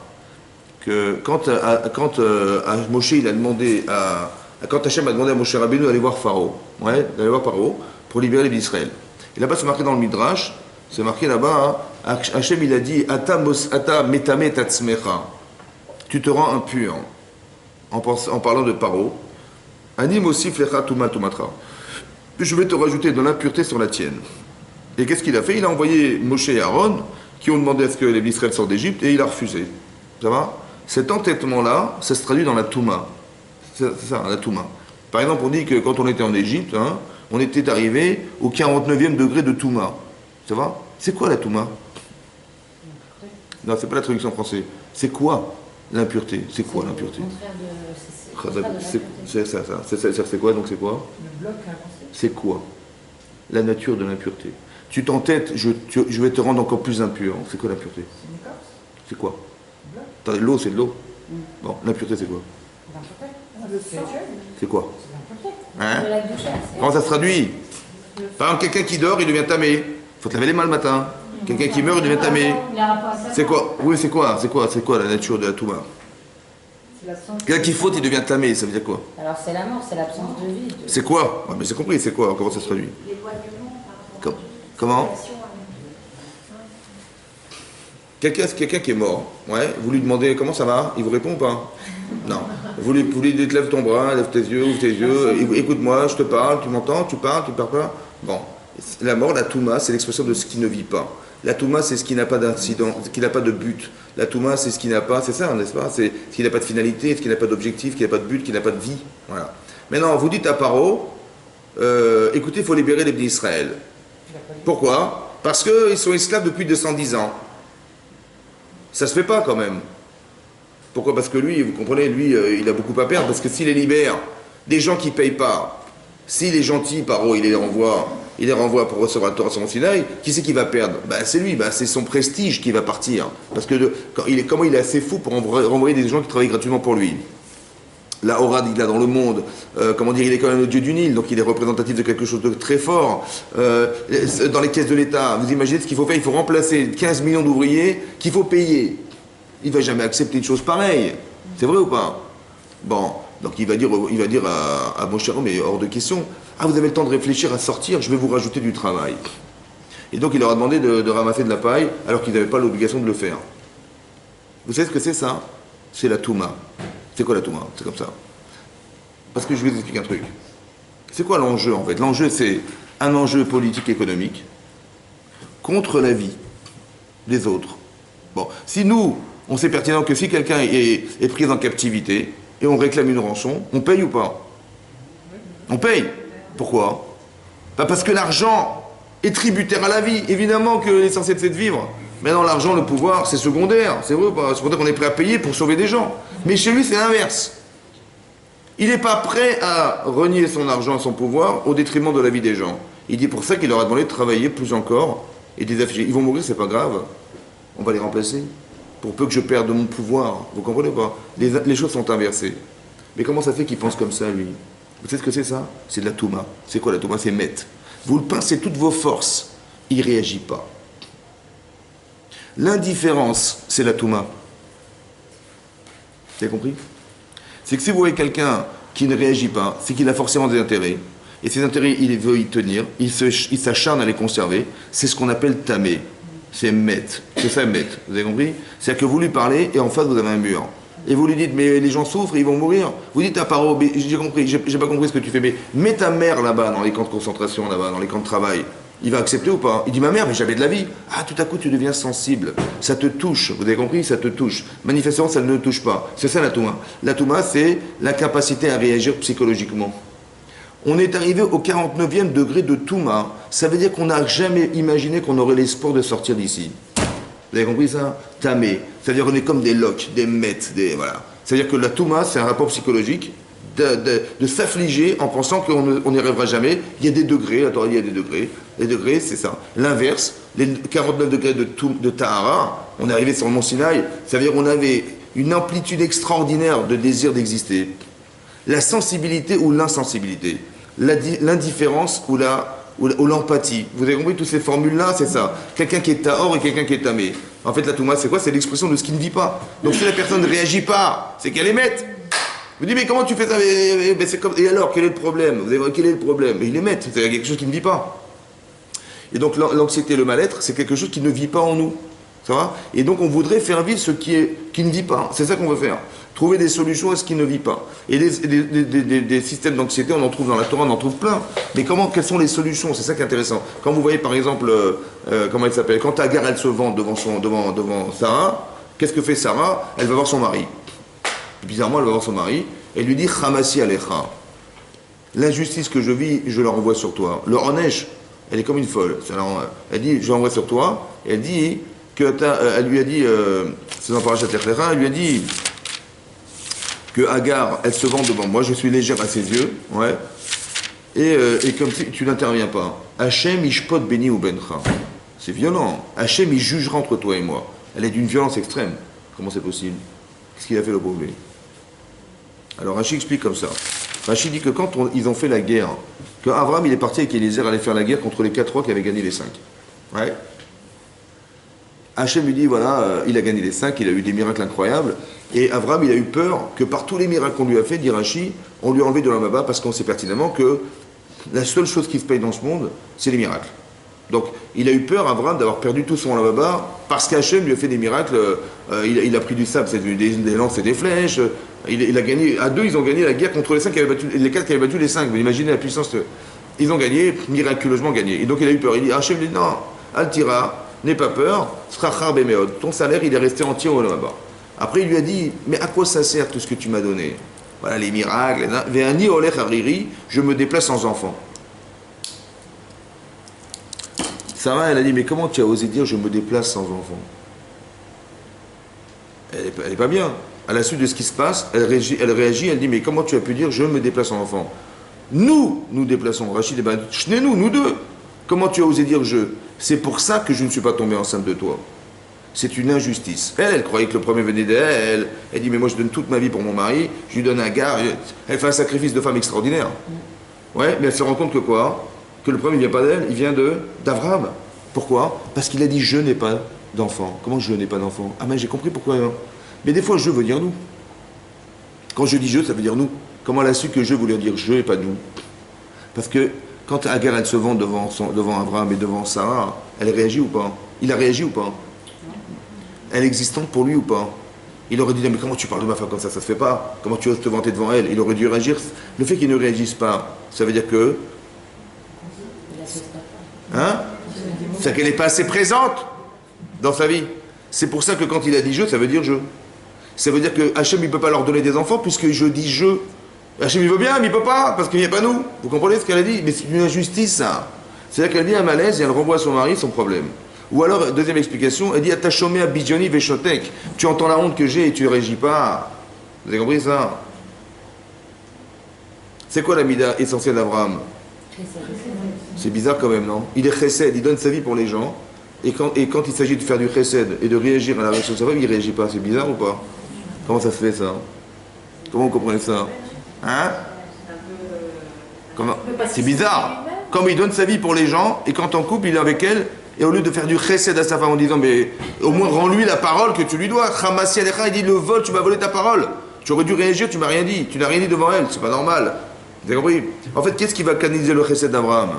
que quand Moshe il a demandé quand Hachem a demandé à Moshe Rabbeinu d'aller voir Pharaon, d'aller voir Pharaon pour libérer les Israël. Et là-bas c'est marqué dans le Midrash, c'est marqué là-bas, Hachem il a dit Ata metame tatzmecha, tu te rends impur, en parlant de Pharaon. Anim aussi flecha tuma tumatra. Je vais te rajouter de l'impureté sur la tienne. Et qu'est-ce qu'il a fait? Il a envoyé Moshe et Aaron qui ont demandé à ce que les Israël sortent d'Égypte et il a refusé. Ça va? Cet entêtement-là, ça se traduit dans la Touma. C'est ça, la Touma. Par exemple, on dit que quand on était en Égypte, on était arrivé au 49e degré de Touma. Ça va? C'est quoi la Touma? Non, c'est pas la traduction en français. C'est quoi l'impureté? C'est quoi l'impureté? C'est ça. C'est quoi donc? C'est quoi? C'est quoi la nature de l'impureté? Tu t'entêtes, je vais te rendre encore plus impur. C'est quoi l'impureté? C'est quoi? L'eau, c'est de l'eau. Bon, l'impureté, c'est quoi? C'est quoi? Comment ça se traduit? Par exemple, quelqu'un qui dort, il devient tamé. Il faut te laver les mains le matin. Quelqu'un qui meurt, il devient tamé. C'est quoi? Oui, c'est quoi la nature de la Touma? Quelqu'un qui faute, il devient tamé. Ça veut dire quoi? Alors c'est la mort, c'est l'absence de vie. C'est quoi? Mais j'ai compris, c'est quoi? Comment ça se traduit? Comment? Quelqu'un qui est mort, vous lui demandez comment ça va, il vous répond ou pas? Non. Vous lui dites lève ton bras, lève tes yeux, ouvre tes yeux, écoute-moi, je te parle, tu m'entends, tu parles pas? Bon. La mort, la Touma, c'est l'expression de ce qui ne vit pas. La Touma, c'est ce qui n'a pas d'incident, ce qui n'a pas de but. La Touma, c'est ce qui n'a pas, c'est ça, n'est-ce pas? C'est ce qui n'a pas de finalité, ce qui n'a pas d'objectif, ce qui n'a pas de but, ce qui n'a pas de vie. Voilà. Maintenant, vous dites à Paro, écoutez, il faut libérer les Bnei Israël. Pourquoi? Parce qu'ils sont esclaves depuis 210 ans. Ça se fait pas quand même. Pourquoi? Parce que lui, vous comprenez, il a beaucoup à perdre, parce que s'il les libère, des gens qui ne payent pas, s'il est gentil, Paro, il les renvoie pour recevoir le Torah sur Sinaï, qui c'est qui va perdre? C'est lui, c'est son prestige qui va partir. Parce que comment il est assez fou pour renvoyer des gens qui travaillent gratuitement pour lui. la aura qu'il a dans le monde, comment dire, il est quand même le dieu du Nil, donc il est représentatif de quelque chose de très fort. Dans les caisses de l'État, vous imaginez ce qu'il faut faire, il faut remplacer 15 millions d'ouvriers qu'il faut payer. Il ne va jamais accepter une chose pareille. C'est vrai ou pas? Bon, donc il va dire à mon cher homme, mais hors de question, ah, vous avez le temps de réfléchir à sortir, je vais vous rajouter du travail. Et donc il leur a demandé de ramasser de la paille alors qu'ils n'avaient pas l'obligation de le faire. Vous savez ce que c'est ça? C'est la Touma. C'est quoi la Touma? C'est comme ça. Parce que je vais vous expliquer un truc. C'est quoi l'enjeu en fait? L'enjeu c'est un enjeu politique économique contre la vie des autres. Bon, si nous, on sait pertinemment que si quelqu'un est pris en captivité et on réclame une rançon, on paye ou pas? On paye. Pourquoi? Pas parce que l'argent est tributaire à la vie. Évidemment que l'essentiel c'est de vivre. Mais non, l'argent, le pouvoir, c'est secondaire. C'est vrai ou pas? C'est pour ça qu'on est prêt à payer pour sauver des gens. Mais chez lui, c'est l'inverse. Il n'est pas prêt à renier son argent, son pouvoir, au détriment de la vie des gens. Il dit pour ça qu'il leur a demandé de travailler plus encore et de les afficher. Ils vont mourir, c'est pas grave. On va les remplacer. Pour peu que je perde mon pouvoir. Vous comprenez pas? Les choses sont inversées. Mais comment ça fait qu'il pense comme ça, lui? Vous savez ce que c'est ça? C'est de la Touma. C'est quoi la Touma? C'est Met. Vous le pincez toutes vos forces. Il ne réagit pas. L'indifférence, c'est la Touma. Vous avez compris? C'est que si vous voyez quelqu'un qui ne réagit pas, c'est qu'il a forcément des intérêts. Et ces intérêts, il veut y tenir. Il s'acharne à les conserver. C'est ce qu'on appelle tamer. C'est Met. C'est ça, Met. Vous avez compris? C'est-à-dire que vous lui parlez et en face, vous avez un mur. Et vous lui dites, mais les gens souffrent, ils vont mourir. Vous dites à Paro, j'ai compris, j'ai pas compris ce que tu fais, mais mets ta mère là-bas, dans les camps de concentration, là-bas, dans les camps de travail. Il va accepter ou pas? Il dit, ma mère, mais j'avais de la vie. Ah, tout à coup, tu deviens sensible. Ça te touche. Vous avez compris? Ça te touche. Manifestement, ça ne le touche pas. C'est ça la Touma. La Touma, c'est l'incapacité à réagir psychologiquement. On est arrivé au 49e degré de Touma. Ça veut dire qu'on n'a jamais imaginé qu'on aurait l'espoir de sortir d'ici. Vous avez compris ça? Tamé. C'est-à-dire qu'on est comme des loques, des mètres, voilà. C'est-à-dire que la Touma, c'est un rapport psychologique de s'affliger en pensant qu'on n'y arrivera jamais. Il y a des degrés, la Torah dit il y a des degrés. Les degrés, c'est ça. L'inverse, les 49 degrés de Tahara, on est arrivé sur le mont Sinaï, ça veut dire qu'on avait une amplitude extraordinaire de désir d'exister. La sensibilité ou l'insensibilité. L'indifférence ou l'empathie. Vous avez compris toutes ces formules-là, c'est ça. Quelqu'un qui est tahor et quelqu'un qui est tamé. En fait, la Touma, c'est quoi? C'est l'expression de ce qui ne vit pas. Donc si la personne ne réagit pas, c'est qu'elle émette. Vous dites, mais comment tu fais ça? Et alors, quel est le problème? Vous avez quel est le problème? Mais il émette, c'est quelque chose qui ne vit pas. Et donc l'anxiété, le mal-être, c'est quelque chose qui ne vit pas en nous. Ça va? Et donc on voudrait faire vivre ce qui ne vit pas. C'est ça qu'on veut faire. Trouver des solutions à ce qui ne vit pas. Et des systèmes d'anxiété, on en trouve dans la Torah, on en trouve plein. Mais quelles sont les solutions? C'est ça qui est intéressant. Quand vous voyez par exemple, comment elle s'appelle? Quand Agar, elle se vend devant Sarah, qu'est-ce que fait Sarah? Elle va voir son mari. Bizarrement, elle va voir son mari. Elle lui dit, Chamassi Alecha. L'injustice que je vis, je la renvoie sur toi. Le Onesh, elle est comme une folle. Alors, elle dit, je l'envoie sur toi. Et elle dit, elle lui a dit, c'est dans Parashat Lech Lecha, elle lui a dit que Agar, elle se vend devant moi, je suis légère à ses yeux, ouais, et comme si tu n'interviens pas. Hachem ishpot beni ou bencha. C'est violent. Hachem, il jugera entre toi et moi. Elle est d'une violence extrême. Comment c'est possible? Qu'est-ce qu'il a fait le pauvre? Alors Rachid explique comme ça. Rachid dit que quand ils ont fait la guerre, que Abraham il est parti avec Eliezer aller faire la guerre contre les 4 rois qui avaient gagné les 5. Ouais. Hachem lui dit, voilà, il a gagné les 5, il a eu des miracles incroyables. Et Abraham, il a eu peur que par tous les miracles qu'on lui a fait, dit Rachid, on lui a enlevé de la Maba parce qu'on sait pertinemment que la seule chose qui se paye dans ce monde, c'est les miracles. Donc, il a eu peur, Abraham, d'avoir perdu tout son Maba parce qu'Hachem lui a fait des miracles. Il a pris du sable, c'est des lances et des flèches. Il a gagné, à 2, ils ont gagné la guerre contre les 5 qui avaient battu, les 4 qui avaient battu les 5. Vous imaginez la puissance. Ils ont gagné, miraculeusement gagné. Et donc, il a eu peur. Il dit, Hachem dit, non, Altira, n'aie pas peur, Srachar Bemeod. Ton salaire, il est resté entier au Maba. Après, il lui a dit, mais à quoi ça sert tout ce que tu m'as donné? Voilà, les miracles, Ve'ani olech hariri, je me déplace sans enfant. Sarah, elle a dit, mais comment tu as osé dire, je me déplace sans enfant? Elle n'est pas bien. À la suite de ce qui se passe, elle réagit, elle dit, mais comment tu as pu dire, je me déplace sans enfant? Nous déplaçons. Rachid, nous deux. Comment tu as osé dire je? C'est pour ça que je ne suis pas tombé enceinte de toi. C'est une injustice. Elle croyait que le premier venait d'elle. Elle dit, mais moi je donne toute ma vie pour mon mari, je lui donne un gars. Elle fait un sacrifice de femme extraordinaire. Ouais, mais elle se rend compte que quoi? Que le premier ne vient pas d'elle, il vient d'Abraham. Pourquoi? Parce qu'il a dit, je n'ai pas d'enfant. Comment je n'ai pas d'enfant? Ah mais j'ai compris pourquoi. Hein. Mais des fois, je veut dire nous. Quand je dis je, ça veut dire nous. Comment elle a su que je voulait dire je et pas nous? Parce que quand Agar, elle se vend devant Abraham et devant Sarah, elle réagit ou pas? Il a réagi ou pas? Elle est existante pour lui ou pas? Il aurait dit, mais comment tu parles de ma femme comme ça se fait pas. Comment tu oses te vanter devant elle? Il aurait dû réagir. Le fait qu'il ne réagisse pas, ça veut dire que... Hein? C'est qu'elle n'est pas assez présente dans sa vie. C'est pour ça que quand il a dit je, ça veut dire je. Ça veut dire que Hachem, il ne peut pas leur donner des enfants puisque je dis je. Hachem, il veut bien, mais il ne peut pas, parce qu'il n'y a pas nous. Vous comprenez ce qu'elle a dit? Mais c'est une injustice, ça. C'est-à-dire qu'elle dit un malaise et elle renvoie à son mari son problème. Ou alors, deuxième explication, elle dit Atachomé à Bidjoni Veshotek. Tu entends la honte que j'ai et tu ne réagis pas. Vous avez compris ça? C'est quoi la mida essentielle d'Abraham? C'est bizarre quand même, non? Il est chesed, il donne sa vie pour les gens. Et quand il s'agit de faire du chesed et de réagir à la réaction de sa femme, il ne réagit pas. C'est bizarre ou pas? Comment ça se fait ça? Comment vous comprenez ça? Hein? Comment? C'est bizarre. Comme il donne sa vie pour les gens et quand en couple, il est avec elle. Et au lieu de faire du chesed à sa femme en disant, mais au moins rends-lui la parole que tu lui dois. Khamasi Alecha, il dit, le vol, tu m'as volé ta parole. Tu aurais dû réagir, tu m'as rien dit. Tu n'as rien dit devant elle, c'est pas normal. Vous avez compris? En fait, qu'est-ce qui va canaliser le chesed d'Abraham?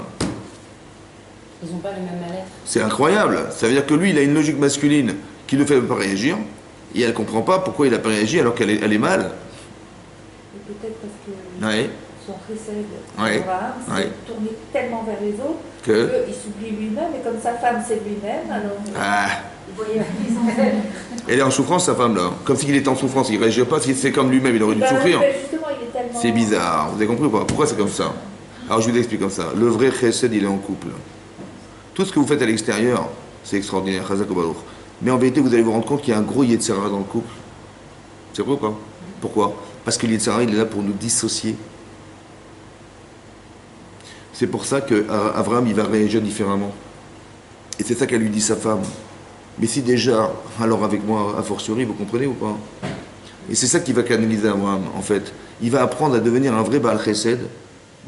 Ils n'ont pas le même mal-être. C'est incroyable. Ça veut dire que lui, il a une logique masculine qui ne fait pas réagir. Et elle ne comprend pas pourquoi il n'a pas réagi alors qu'elle est mal. Et peut-être parce que Ouais. son chesed, Ouais. Abraham, s'est Ouais. tourné tellement vers les autres Que qu'il s'oublie lui-même. Et comme sa femme, c'est lui-même, alors Ah, il voyait plus en elle. elle est en souffrance, sa femme, là. Comme s'il était en souffrance, il ne réagirait pas. Si c'est comme lui-même, il aurait dû souffrir. Justement, il est tellement... C'est bizarre. Vous avez compris ou pas? Pourquoi c'est comme ça? Alors, je vous explique comme ça. Le vrai chesed, il est en couple. Tout ce que vous faites à l'extérieur, c'est extraordinaire. Chazak Obadour. Mais en vérité, vous allez vous rendre compte qu'il y a un gros Yetzirah dans le couple. C'est vrai ou pas? Pourquoi? Parce que le Yetzirah, il est là pour nous dissocier. C'est pour ça qu'Abraham, il va réagir différemment. Et c'est ça qu'elle lui dit sa femme. Mais si déjà, alors avec moi, a fortiori, vous comprenez ou pas? Et c'est ça qui va canaliser Abraham, en fait. Il va apprendre à devenir un vrai Baal Chesed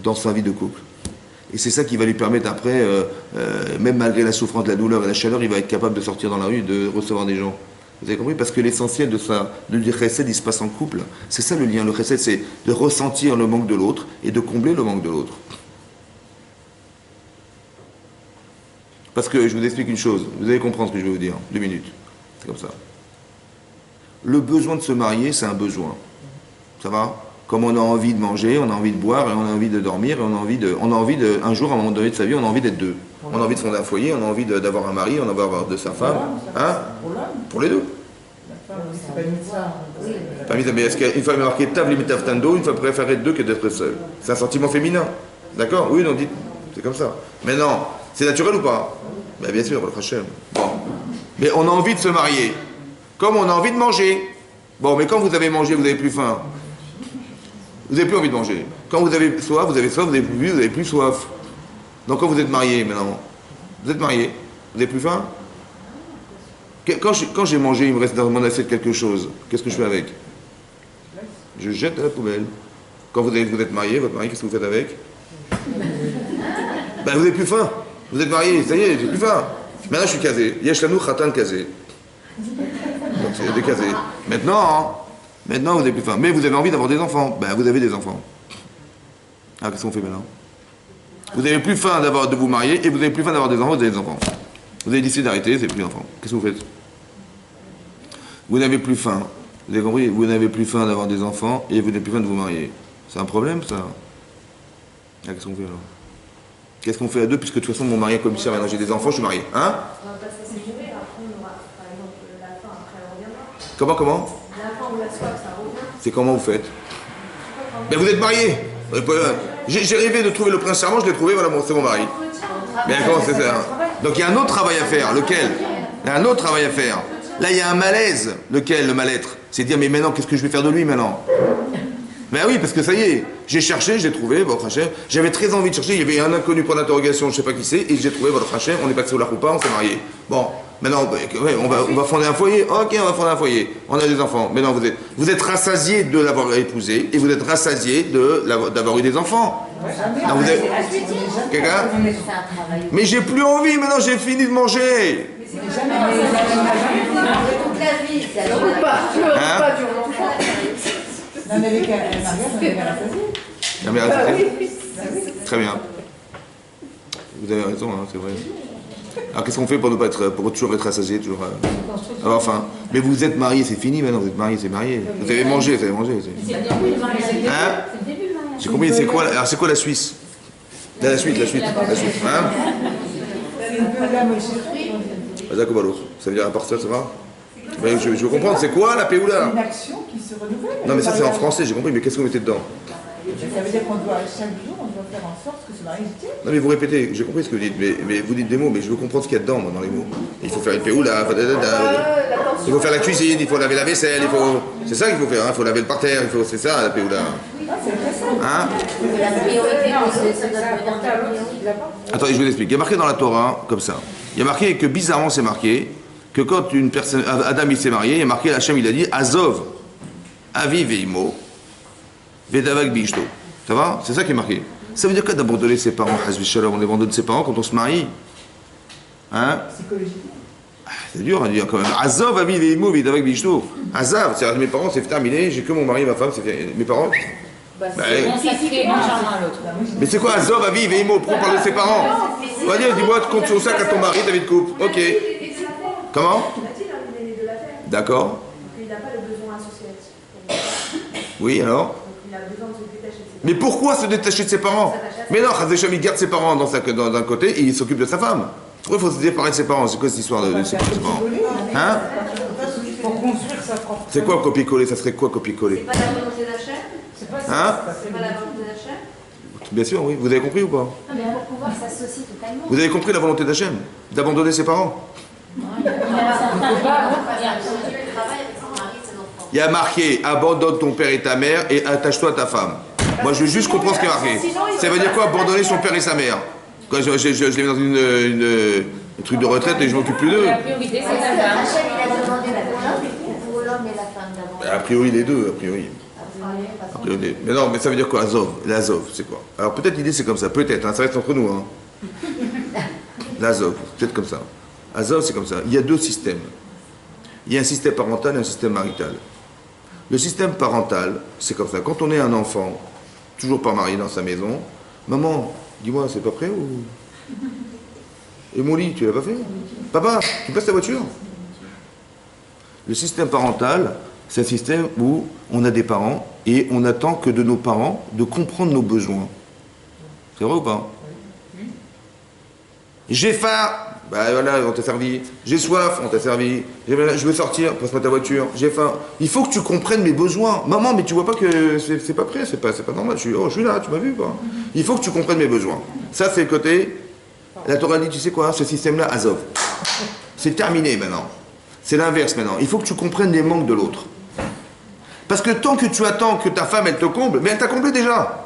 dans sa vie de couple. Et c'est ça qui va lui permettre après, même malgré la souffrance, la douleur et la chaleur, il va être capable de sortir dans la rue et de recevoir des gens. Vous avez compris? Parce que l'essentiel du chesed, il se passe en couple. C'est ça le lien. Le chesed, c'est de ressentir le manque de l'autre et de combler le manque de l'autre. Parce que je vous explique une chose, vous allez comprendre ce que je vais vous dire. 2 minutes. C'est comme ça. Le besoin de se marier, c'est un besoin. Ça va? Comme on a envie de manger, on a envie de boire, et on a envie de dormir, et on a envie de, un jour, à un moment donné de sa vie, on a envie d'être deux. On a envie de fonder un foyer, on a envie d'avoir un mari, on a envie d'avoir de sa femme. Hein? Pour les deux. C'est pas une mitzvah. Pas mis, mais est-ce qu'une femme est marquée table limite tando, une femme préfère être deux que d'être seule? C'est un sentiment féminin. D'accord? Oui, non, dites, c'est comme ça. Mais non, c'est naturel ou pas? Ben bien sûr, le Hachem. Bon. Mais on a envie de se marier. Comme on a envie de manger. Bon, mais quand vous avez mangé, vous n'avez plus faim. Vous n'avez plus envie de manger. Quand vous avez soif, vous n'avez plus bu, vous n'avez plus soif. Donc quand vous êtes marié maintenant, vous êtes marié, vous n'avez plus faim? Quand j'ai mangé, il me reste dans mon assiette quelque chose. Qu'est-ce que je fais avec? Je jette à la poubelle. Quand vous êtes marié, votre mari, qu'est-ce que vous faites avec? Ben vous n'avez plus faim. Vous êtes marié, ça y est, j'ai plus faim. Maintenant je suis casé. Yesh lanou khatan casé. Donc c'est décasé. Maintenant vous n'avez plus faim. Mais vous avez envie d'avoir des enfants. Ben vous avez des enfants. Ah, qu'est-ce qu'on fait maintenant? Vous n'avez plus faim de vous marier et vous n'avez plus faim d'avoir des enfants, vous avez des enfants. Vous avez décidé d'arrêter, vous n'avez plus d'enfants. Qu'est-ce que vous faites? Vous n'avez plus faim. Vous avez compris? Vous n'avez plus faim d'avoir des enfants et vous n'avez plus faim de vous marier. C'est un problème, ça? Ah, qu'est-ce qu'on fait alors? Qu'est-ce qu'on fait à deux? Puisque de toute façon, mon mari est commissaire, maintenant j'ai des enfants, je suis marié. Hein? Parce que c'est juré, après on aura, par exemple, la faim, après on reviendra. Comment? La faim ou la soif, ça revient. C'est comment vous faites? Ben vous êtes marié. J'ai rêvé de trouver le prince charmant, je l'ai trouvé, voilà, c'est mon mari. Mais comment c'est ça? Donc il y a un autre travail à faire, lequel? Il y a un autre travail à faire. Là, il y a un malaise. Lequel, le mal-être? C'est dire, mais maintenant, qu'est-ce que je vais faire de lui maintenant? Ben oui, parce que ça y est, j'ai cherché, j'ai trouvé, votre Hachem. J'avais très envie de chercher, il y avait un inconnu point d'interrogation, je ne sais pas qui c'est, et j'ai trouvé votre Hachem, on est passé au la roupa, on s'est marié. Bon, Maintenant, ouais, on va fonder un foyer. Ok, on va fonder un foyer. On a des enfants. Maintenant, vous êtes rassasié de l'avoir épousé et vous êtes rassasié d'avoir eu des enfants. Non, vous êtes... Quelqu'un? Mais j'ai plus envie, maintenant j'ai fini de manger. Toute la vie, ça Hein? Non, mais avec un mariage, on est bien rassasié. Non, mais arrêtez. Très bien. Vous avez raison, hein, c'est vrai. Alors qu'est-ce qu'on fait pour ne pas être, pour toujours être rassasié, toujours avoir faim? Mais vous êtes marié, c'est fini maintenant, vous êtes marié, c'est marié. Vous avez mangé, vous avez mangé. Hein? J'ai compris, c'est quoi, alors c'est quoi la Suisse? Là, la suite. Hein? D'accord, ça veut dire à part ça, ça va? Mais je veux comprendre, c'est quoi la Péoula? Une action qui se renouvelle. Non mais ça c'est en français, j'ai compris, mais qu'est-ce que vous mettez dedans? Ça veut dire qu'on doit, chaque jour, on doit faire en sorte que ce mari tienne. Non mais vous répétez, j'ai compris ce que vous dites, mais vous dites des mots, mais je veux comprendre ce qu'il y a dedans, moi, dans les mots. Il faut faire une Péoula, il faut faire la cuisine, il faut laver la vaisselle, il faut... C'est ça qu'il faut faire, hein, il faut laver le parterre, c'est ça la Péoula. Hein? La priorité, ça doit devenir ta priorité. Attendez, je vous explique. Il y a marqué dans la Torah, comme ça. Il y a marqué que bizarrement c'est marqué que quand une personne, Adam il s'est marié, il y a marqué, Hachem il a dit Azov, Avi Veimo, Vedavak Bishto. Ça va? C'est ça qui est marqué. Ça veut dire quoi d'abandonner ses parents? On abandonne ses parents quand on se marie. Hein? Psychologiquement. C'est dur à dire quand même. Azov, Avi Veimo, Vedavak Bishto. Azav, c'est-à-dire mes parents c'est terminé, j'ai que mon mari et ma femme, c'est fait. Mes parents. Consacré entièrement à l'autre. Mais c'est quoi Azov, Avi Veimo? Pourquoi on parle de ses parents? Va dire, dis-moi, compte sur ça quand ton mari, ta vie de couple. Ok. Comment? D'accord. Donc il n'a pas le besoin associatif. Oui, alors? Donc il a besoin de se détacher de ses Mais pourquoi se détacher de ses parents? Mais non, Chazécham, il garde ses parents d'un côté et il s'occupe de sa femme. Pourquoi il faut se séparer de ses parents? C'est quoi cette histoire de séparer de ses parents? Hein? Pour construire sa propre. C'est quoi copier-coller? Ça serait quoi copier-coller? C'est pas la volonté d'Hachem. Hein? C'est pas la volonté d'Hachem. Bien sûr, oui. Vous avez compris ou pas? Non, mais pour pouvoir s'associer totalement. Vous avez compris la volonté d'Hachem? D'abandonner ses parents? Il y a marqué abandonne ton père et ta mère et attache-toi à ta femme. Moi je veux juste comprendre ce qui est marqué. Ça veut dire quoi abandonner son père et sa mère? Quand je les mets dans un truc de retraite et je m'occupe plus d'eux. La priorité, c'est ta femme. Hachem, il a demandé pour l'homme et la femme d'abord. A priori les deux, a priori. Mais non, mais ça veut dire quoi Azov? L'Azov, c'est quoi? Alors peut-être l'idée c'est comme ça, peut-être, hein, ça reste entre nous. Hein. L'Azov, peut-être comme ça. Azov, c'est comme ça. Il y a deux systèmes. Il y a un système parental et un système marital. Le système parental, c'est comme ça. Quand on est un enfant, toujours pas marié dans sa maison, maman, dis-moi, c'est pas prêt ou... Et mon lit, tu l'as pas fait? Papa, tu passes ta voiture? Le système parental, c'est un système où on a des parents et on attend que de nos parents de comprendre nos besoins. C'est vrai ou pas? J'ai faim, bah voilà, on t'a servi. J'ai soif, on t'a servi. Je veux sortir, passe-moi ta voiture. J'ai faim. Il faut que tu comprennes mes besoins. Maman, mais tu vois pas que c'est pas prêt, c'est pas normal. Je suis là, tu m'as vu pas? Il faut que tu comprennes mes besoins. Ça, c'est le côté. La Torah dit, tu sais quoi, ce système-là, Azov. C'est terminé maintenant. C'est l'inverse maintenant. Il faut que tu comprennes les manques de l'autre. Parce que tant que tu attends que ta femme, elle te comble, mais elle t'a comblé déjà.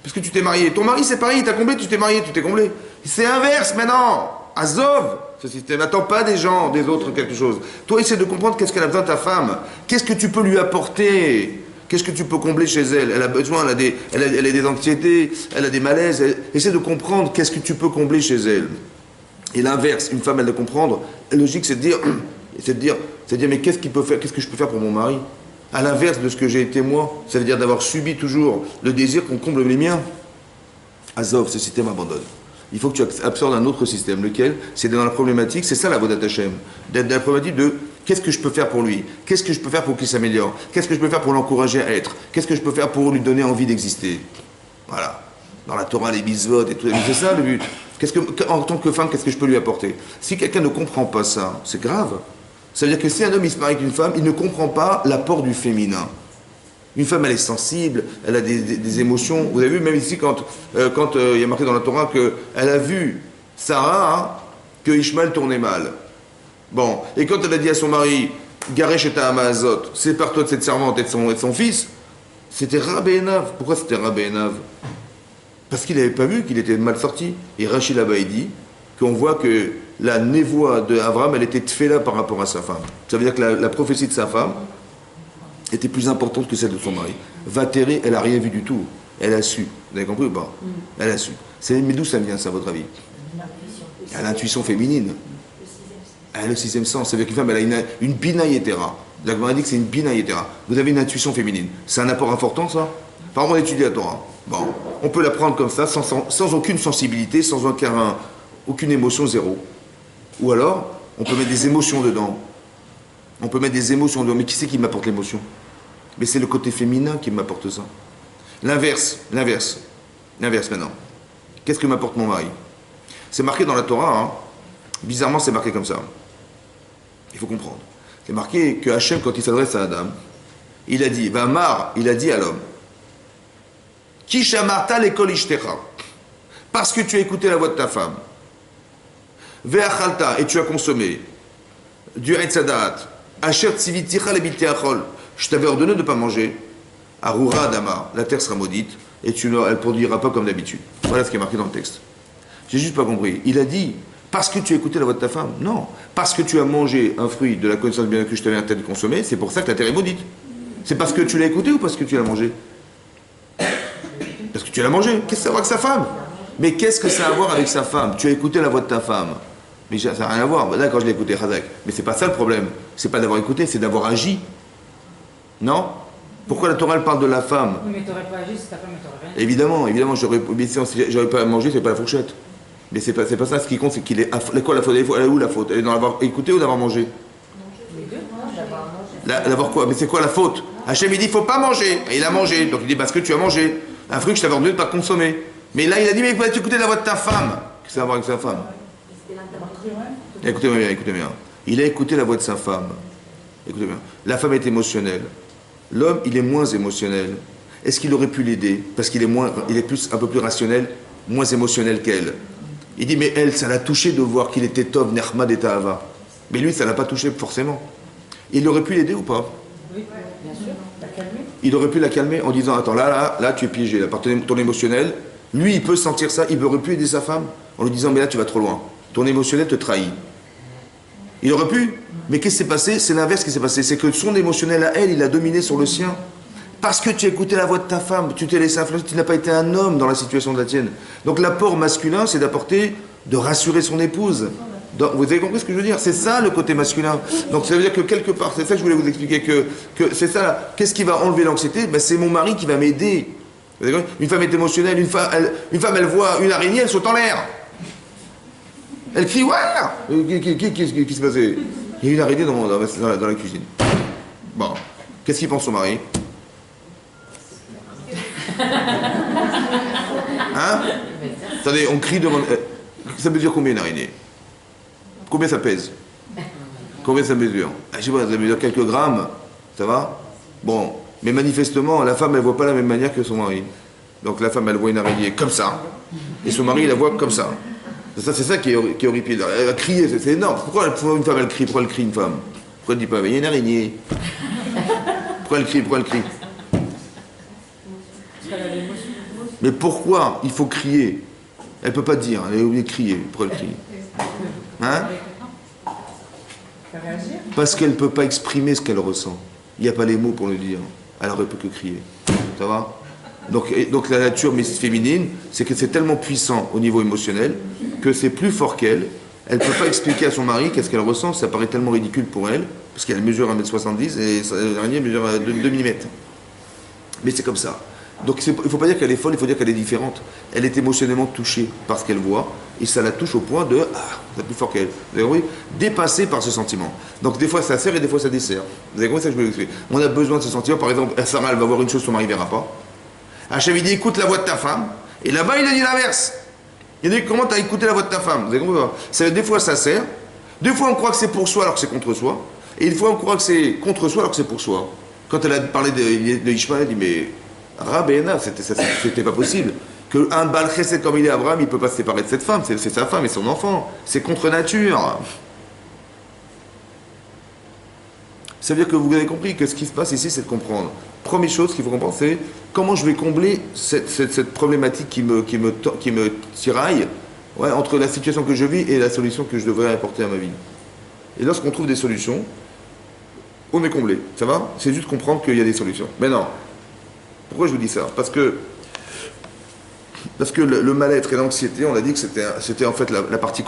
Parce que tu t'es marié. Ton mari, c'est pareil, il t'a comblé, tu t'es marié, tu t'es comblé. C'est inverse maintenant. Azov, ce système. N'attends pas des gens, des autres, quelque chose. Toi, essaie de comprendre qu'est-ce qu'elle a besoin de ta femme. Qu'est-ce que tu peux lui apporter? Qu'est-ce que tu peux combler chez elle? Elle a besoin, elle a des anxiétés, elle a des malaises. Essaie de comprendre qu'est-ce que tu peux combler chez elle. Et l'inverse, une femme, elle doit comprendre. La logique, c'est de dire, mais qu'est-ce qu'il peut faire? Qu'est-ce que je peux faire pour mon mari? À l'inverse de ce que j'ai été moi, ça veut dire d'avoir subi toujours le désir qu'on comble les miens. Azov, ce système abandonne. Il faut que tu absorbes un autre système, lequel, c'est dans la problématique, c'est ça la Avodat Hashem, d'être dans la problématique de qu'est-ce que je peux faire pour lui, qu'est-ce que je peux faire pour qu'il s'améliore, qu'est-ce que je peux faire pour l'encourager à être, qu'est-ce que je peux faire pour lui donner envie d'exister. Voilà. Dans la Torah, les mitzvot et tout, c'est ça le but. En tant que femme, qu'est-ce que je peux lui apporter? Si quelqu'un ne comprend pas ça, c'est grave. Ça veut dire que si un homme il se marie avec une femme, il ne comprend pas l'apport du féminin. Une femme, elle est sensible, elle a des émotions. Vous avez vu, même ici, quand il y a marqué dans la Torah qu'elle a vu Sarah, que Ishmaël tournait mal. Bon, et quand elle a dit à son mari, Garesh et Amazot, sépare-toi de cette servante et de son fils, c'était Rabbi Enav. Pourquoi c'était Rabbi Enav? Parce qu'il n'avait pas vu qu'il était mal sorti. Et Rachid là-bas, il dit qu'on voit que la névoie d'Abraham, elle était tféla par rapport à sa femme. Ça veut dire que la prophétie de sa femme était plus importante que celle de son mari. Vatéré, elle n'a rien vu du tout. Elle a su. Vous avez compris ou pas? Elle a su. Mais d'où ça vient, ça, à votre avis? Elle a l'intuition féminine. Elle a le sixième sens. Ça veut dire qu'une femme, elle a une bina yetera. La Gemara dit que c'est une bina yetera. Vous avez une intuition féminine. C'est un apport important, ça? Par exemple, on étudie la Torah. Bon, on peut la prendre comme ça, sans aucune sensibilité, sans aucune émotion, zéro. Ou alors, on peut mettre des émotions dedans. On peut mettre des émotions dedans. Mais qui c'est qui m'apporte l'émotion? Mais c'est le côté féminin qui m'apporte ça. L'inverse maintenant. Qu'est-ce que m'apporte mon mari? C'est marqué dans la Torah, hein. Bizarrement, c'est marqué comme ça. Il faut comprendre. C'est marqué que Hachem, quand il s'adresse à Adam, il a dit, il a dit à l'homme, Ki shamarta lekol ishtecha, parce que tu as écouté la voix de ta femme, ve'achalta, et tu as consommé, du etzadat, asher tziviticha lebiti achol, je t'avais ordonné de ne pas manger, arura adama, la terre sera maudite, et elle ne produira pas comme d'habitude. Voilà ce qui est marqué dans le texte. J'ai juste pas compris. Il a dit, parce que tu as écouté la voix de ta femme? Non. Parce que tu as mangé un fruit de la connaissance bien que je t'avais interdit de consommer, c'est pour ça que la terre est maudite. C'est parce que tu l'as écouté ou parce que tu l'as mangé? Parce que tu l'as mangé. Qu'est-ce que ça a à voir avec sa femme? Mais qu'est-ce que ça a à voir avec sa femme? Tu as écouté la voix de ta femme. Mais ça n'a rien à voir. D'accord, je l'ai écouté, Khazak. Mais c'est pas ça le problème. C'est pas d'avoir écouté, c'est d'avoir agi. Non? Pourquoi la Torah elle parle de la femme? Oui, mais t'aurais pas agi si ta femme ne t'aurait rien. Évidemment, j'aurais pas mangé, c'est pas la fourchette. Mais c'est pas ça, ce qui compte, c'est qu'il est. Quoi la faute? Elle est où la faute? Elle est dans l'avoir écouté ou d'avoir mangé? Les deux, D'avoir quoi? Mais c'est quoi la faute? Hachem il dit, il faut pas manger. Et il a mangé. Donc il dit, parce que tu as mangé. Un fruit que je t'avais ordonné de ne pas consommer. Mais là, il a dit, mais il faut écouter la voix de ta femme. Qu'est-ce que ça a à voir avec sa femme? Écoutez-moi bien. Il a écouté la voix de sa femme. Écoutez bien. La femme est émotionnelle. L'homme, il est moins émotionnel. Est-ce qu'il aurait pu l'aider? Parce qu'il est un peu plus rationnel, moins émotionnel qu'elle. Il dit, mais elle, ça l'a touché de voir qu'il était Tov, Nechmad et Tahava. Mais lui, ça ne l'a pas touché forcément. Il aurait pu l'aider ou pas? Oui, bien sûr. La calmer. Il aurait pu la calmer en disant, attends, là, tu es piégé, là, par ton émotionnel. Lui, il peut sentir ça, il aurait pu aider sa femme en lui disant, mais là, tu vas trop loin. Ton émotionnel te trahit. Il aurait pu. Mais qu'est-ce qui s'est passé? C'est l'inverse qui s'est passé. C'est que son émotionnel à elle, il a dominé sur le sien. Parce que tu as écouté la voix de ta femme, tu t'es laissé influencer, tu n'as pas été un homme dans la situation de la tienne. Donc l'apport masculin, c'est de rassurer son épouse. Donc, vous avez compris ce que je veux dire? C'est ça le côté masculin. Donc ça veut dire que quelque part, c'est ça que je voulais vous expliquer, que c'est ça. Qu'est-ce qui va enlever l'anxiété? Ben, c'est mon mari qui va m'aider. Une femme est émotionnelle, une femme elle voit une araignée, elle saute en l'air. Elle crie, ouais! Qu'est-ce qui se passait? Il y a une araignée dans la cuisine. Bon, qu'est-ce qu'il pense son mari? Hein? Attendez, on crie devant. Ça mesure combien une araignée? Combien ça pèse? Combien ça mesure? Je sais pas, ça mesure quelques grammes. Ça va? Bon, mais manifestement, la femme, elle voit pas de la même manière que son mari. Donc la femme, elle voit une araignée comme ça. Et son mari, il la voit comme ça. C'est ça qui est horrible. Elle va crier, c'est énorme. Pourquoi une femme, elle crie? Pourquoi elle crie une femme? Pourquoi elle dit pas, mais il y a une araignée? Pourquoi elle crie? Mais pourquoi il faut crier? Elle ne peut pas dire, elle est obligée de crier. Pourquoi elle crie? Hein? Parce qu'elle ne peut pas exprimer ce qu'elle ressent. Il n'y a pas les mots pour le dire. Alors elle ne peut que crier. Ça va? Donc la nature féminine, c'est que c'est tellement puissant au niveau émotionnel que c'est plus fort qu'elle. Elle ne peut pas expliquer à son mari qu'est-ce qu'elle ressent. Ça paraît tellement ridicule pour elle, parce qu'elle mesure 1m70 et l'araignée mesure 2 mm. Mais c'est comme ça. Donc il ne faut pas dire qu'elle est folle, il faut dire qu'elle est différente. Elle est émotionnellement touchée par ce qu'elle voit, et ça la touche au point de c'est plus fort qu'elle. Vous avez compris? Dépassée par ce sentiment. Donc des fois ça sert et des fois ça dessert. Vous avez compris ça que je veux vous expliquer? On a besoin de ce sentiment. Par exemple, Sarah, elle va voir une chose, son mari ne verra pas. Hachem il dit écoute la voix de ta femme, et là-bas il a dit l'inverse. Il dit comment tu as écouté la voix de ta femme? Vous avez compris? Des fois ça sert, des fois on croit que c'est pour soi alors que c'est contre soi, et une fois on croit que c'est contre soi alors que c'est pour soi. Quand elle a parlé de Ishmael, elle dit mais Rabbeina, c'était pas possible. Qu'un Baal Chesed comme il est Abraham, il ne peut pas se séparer de cette femme, c'est sa femme et son enfant. C'est contre nature. Ça veut dire que vous avez compris que ce qui se passe ici, c'est de comprendre. Première chose qu'il faut comprendre, c'est comment je vais combler cette problématique qui me tiraille Ouais, entre la situation que je vis et la solution que je devrais apporter à ma vie. Et lorsqu'on trouve des solutions, on est comblé. Ça va? C'est juste comprendre qu'il y a des solutions. Mais non. Pourquoi je vous dis ça? Parce que le mal-être et l'anxiété, on a dit que c'était en fait la partie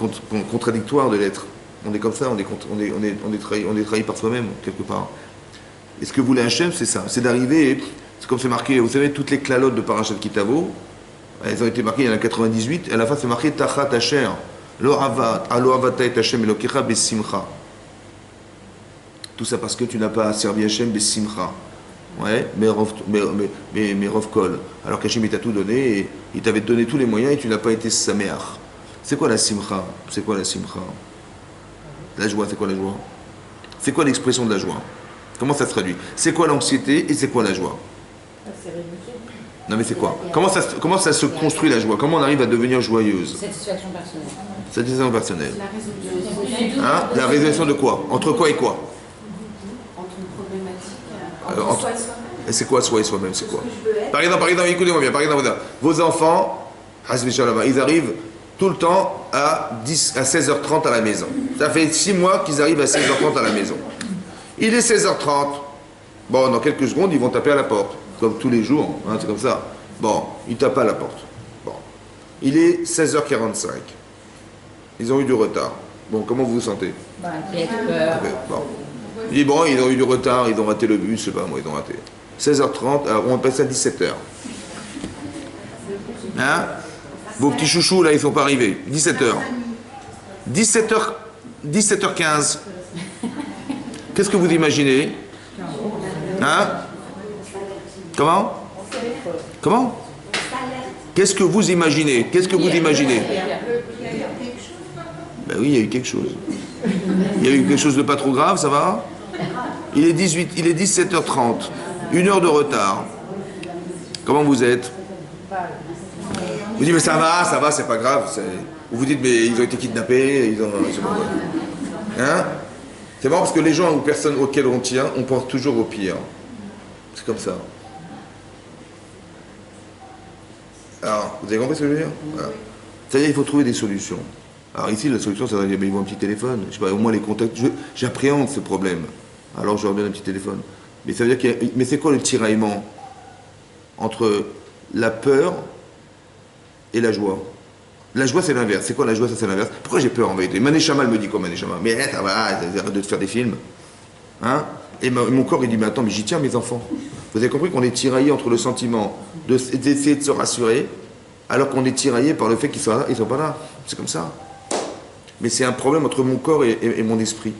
contradictoire de l'être. On est comme ça, on est trahi par soi-même, quelque part. Et ce que voulait Hachem, c'est ça. C'est d'arriver, c'est comme c'est marqué, vous savez, toutes les clalotes de Parashat Kitavo, elles ont été marquées, il y en a 98, et à la fin c'est marqué Tachat Asher, Lo avata et Hashem Elokecha Besimcha. Tout ça parce que tu n'as pas servi Hachem Besimcha. Ouais, mais Rov Kol. Alors qu'Hachem il t'a tout donné, et il t'avait donné tous les moyens et tu n'as pas été Sameach. C'est quoi la Simcha? C'est quoi la Simcha? La joie, c'est quoi la joie? C'est quoi l'expression de la joie? Comment ça se traduit? C'est quoi l'anxiété et c'est quoi la joie? Non mais c'est quoi? Comment ça se construit la joie? Comment on arrive à devenir joyeuse? Satisfaction personnelle. Satisfaction personnelle. La résolution. Hein? La résolution de quoi? Entre quoi et quoi? Entre une problématique. Entre soi et soi-même. Et c'est quoi soi et soi-même? C'est quoi? Ce que je veux être. Par exemple, écoutez-moi bien, par exemple, vos enfants, ils arrivent tout le temps à 16h30 à la maison. Ça fait 6 mois qu'ils arrivent à 16h30 à la maison. Il est 16h30. Bon, dans quelques secondes, ils vont taper à la porte. Comme tous les jours, hein, c'est comme ça. Bon, ils tapent à la porte. Bon. Il est 16h45. Ils ont eu du retard. Bon, comment vous vous sentez? Inquiète, peur. Okay, bon. Il dit, bon, ils ont eu du retard, ils ont raté le bus, je sais pas moi, ils ont raté. 16h30, alors on va passer à 17h. Hein? Vos petits chouchous, là, ils sont pas arrivés. 17h. 17h15. Qu'est-ce que vous imaginez? Hein? Comment? Qu'est-ce que vous imaginez? Ben oui, il y a eu quelque chose. Il y a eu quelque chose de pas trop grave, ça va? Il est 17h30. 1 heure de retard. Comment vous êtes? Vous dites, mais ça va, c'est pas grave. Vous vous dites, mais ils ont été kidnappés, hein? C'est marrant parce que les gens ou personnes auxquelles on tient, on pense toujours au pire. C'est comme ça. Alors, vous avez compris ce que je veux dire? Voilà. C'est-à-dire qu'il faut trouver des solutions. Alors ici, la solution, c'est qu'ils vont un petit téléphone. Je sais pas, au moins les contacts. J'appréhende ce problème. Alors je leur donne un petit téléphone. Mais ça veut dire mais c'est quoi le tiraillement entre la peur et la joie? La joie, c'est l'inverse. C'est quoi la joie? Ça, c'est l'inverse. Pourquoi j'ai peur en vérité? Mané Chamal me dit quoi, Mané Chamal? Mais ça va, arrête de te faire des films. Hein? Et mon corps, il dit, mais attends, mais j'y tiens, mes enfants. Vous avez compris qu'on est tiraillé entre le sentiment d'essayer de se rassurer, alors qu'on est tiraillé par le fait qu'ils ne sont pas là. C'est comme ça. Mais c'est un problème entre mon corps et mon esprit.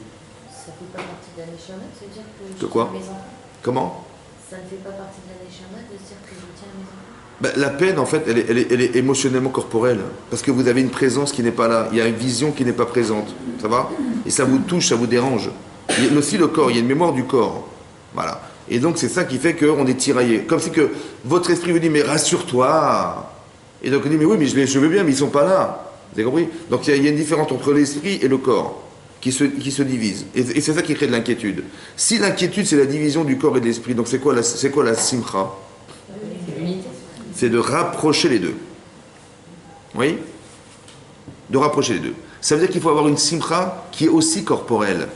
Ça ne fait pas partie de la Neshama, ça veut dire que je De quoi? tiens mes enfants. Comment? Ça ne fait pas partie de la Neshama de se dire que je tiens mes enfants. Ben, la peine, en fait, elle est émotionnellement corporelle. Parce que vous avez une présence qui n'est pas là. Il y a une vision qui n'est pas présente. Ça va? Et ça vous touche, ça vous dérange. Il y a aussi le corps, il y a une mémoire du corps. Voilà. Et donc, c'est ça qui fait qu'on est tiraillé. Comme si que votre esprit vous dit, mais rassure-toi. Et donc, on dit, mais oui, mais je veux bien, mais ils ne sont pas là. Vous avez compris? Donc, il y a une différence entre l'esprit et le corps qui se divisent. Et c'est ça qui crée de l'inquiétude. Si l'inquiétude, c'est la division du corps et de l'esprit, donc c'est quoi la simcha? C'est de rapprocher les deux. Oui? De rapprocher les deux. Ça veut dire qu'il faut avoir une simcha qui est aussi corporelle.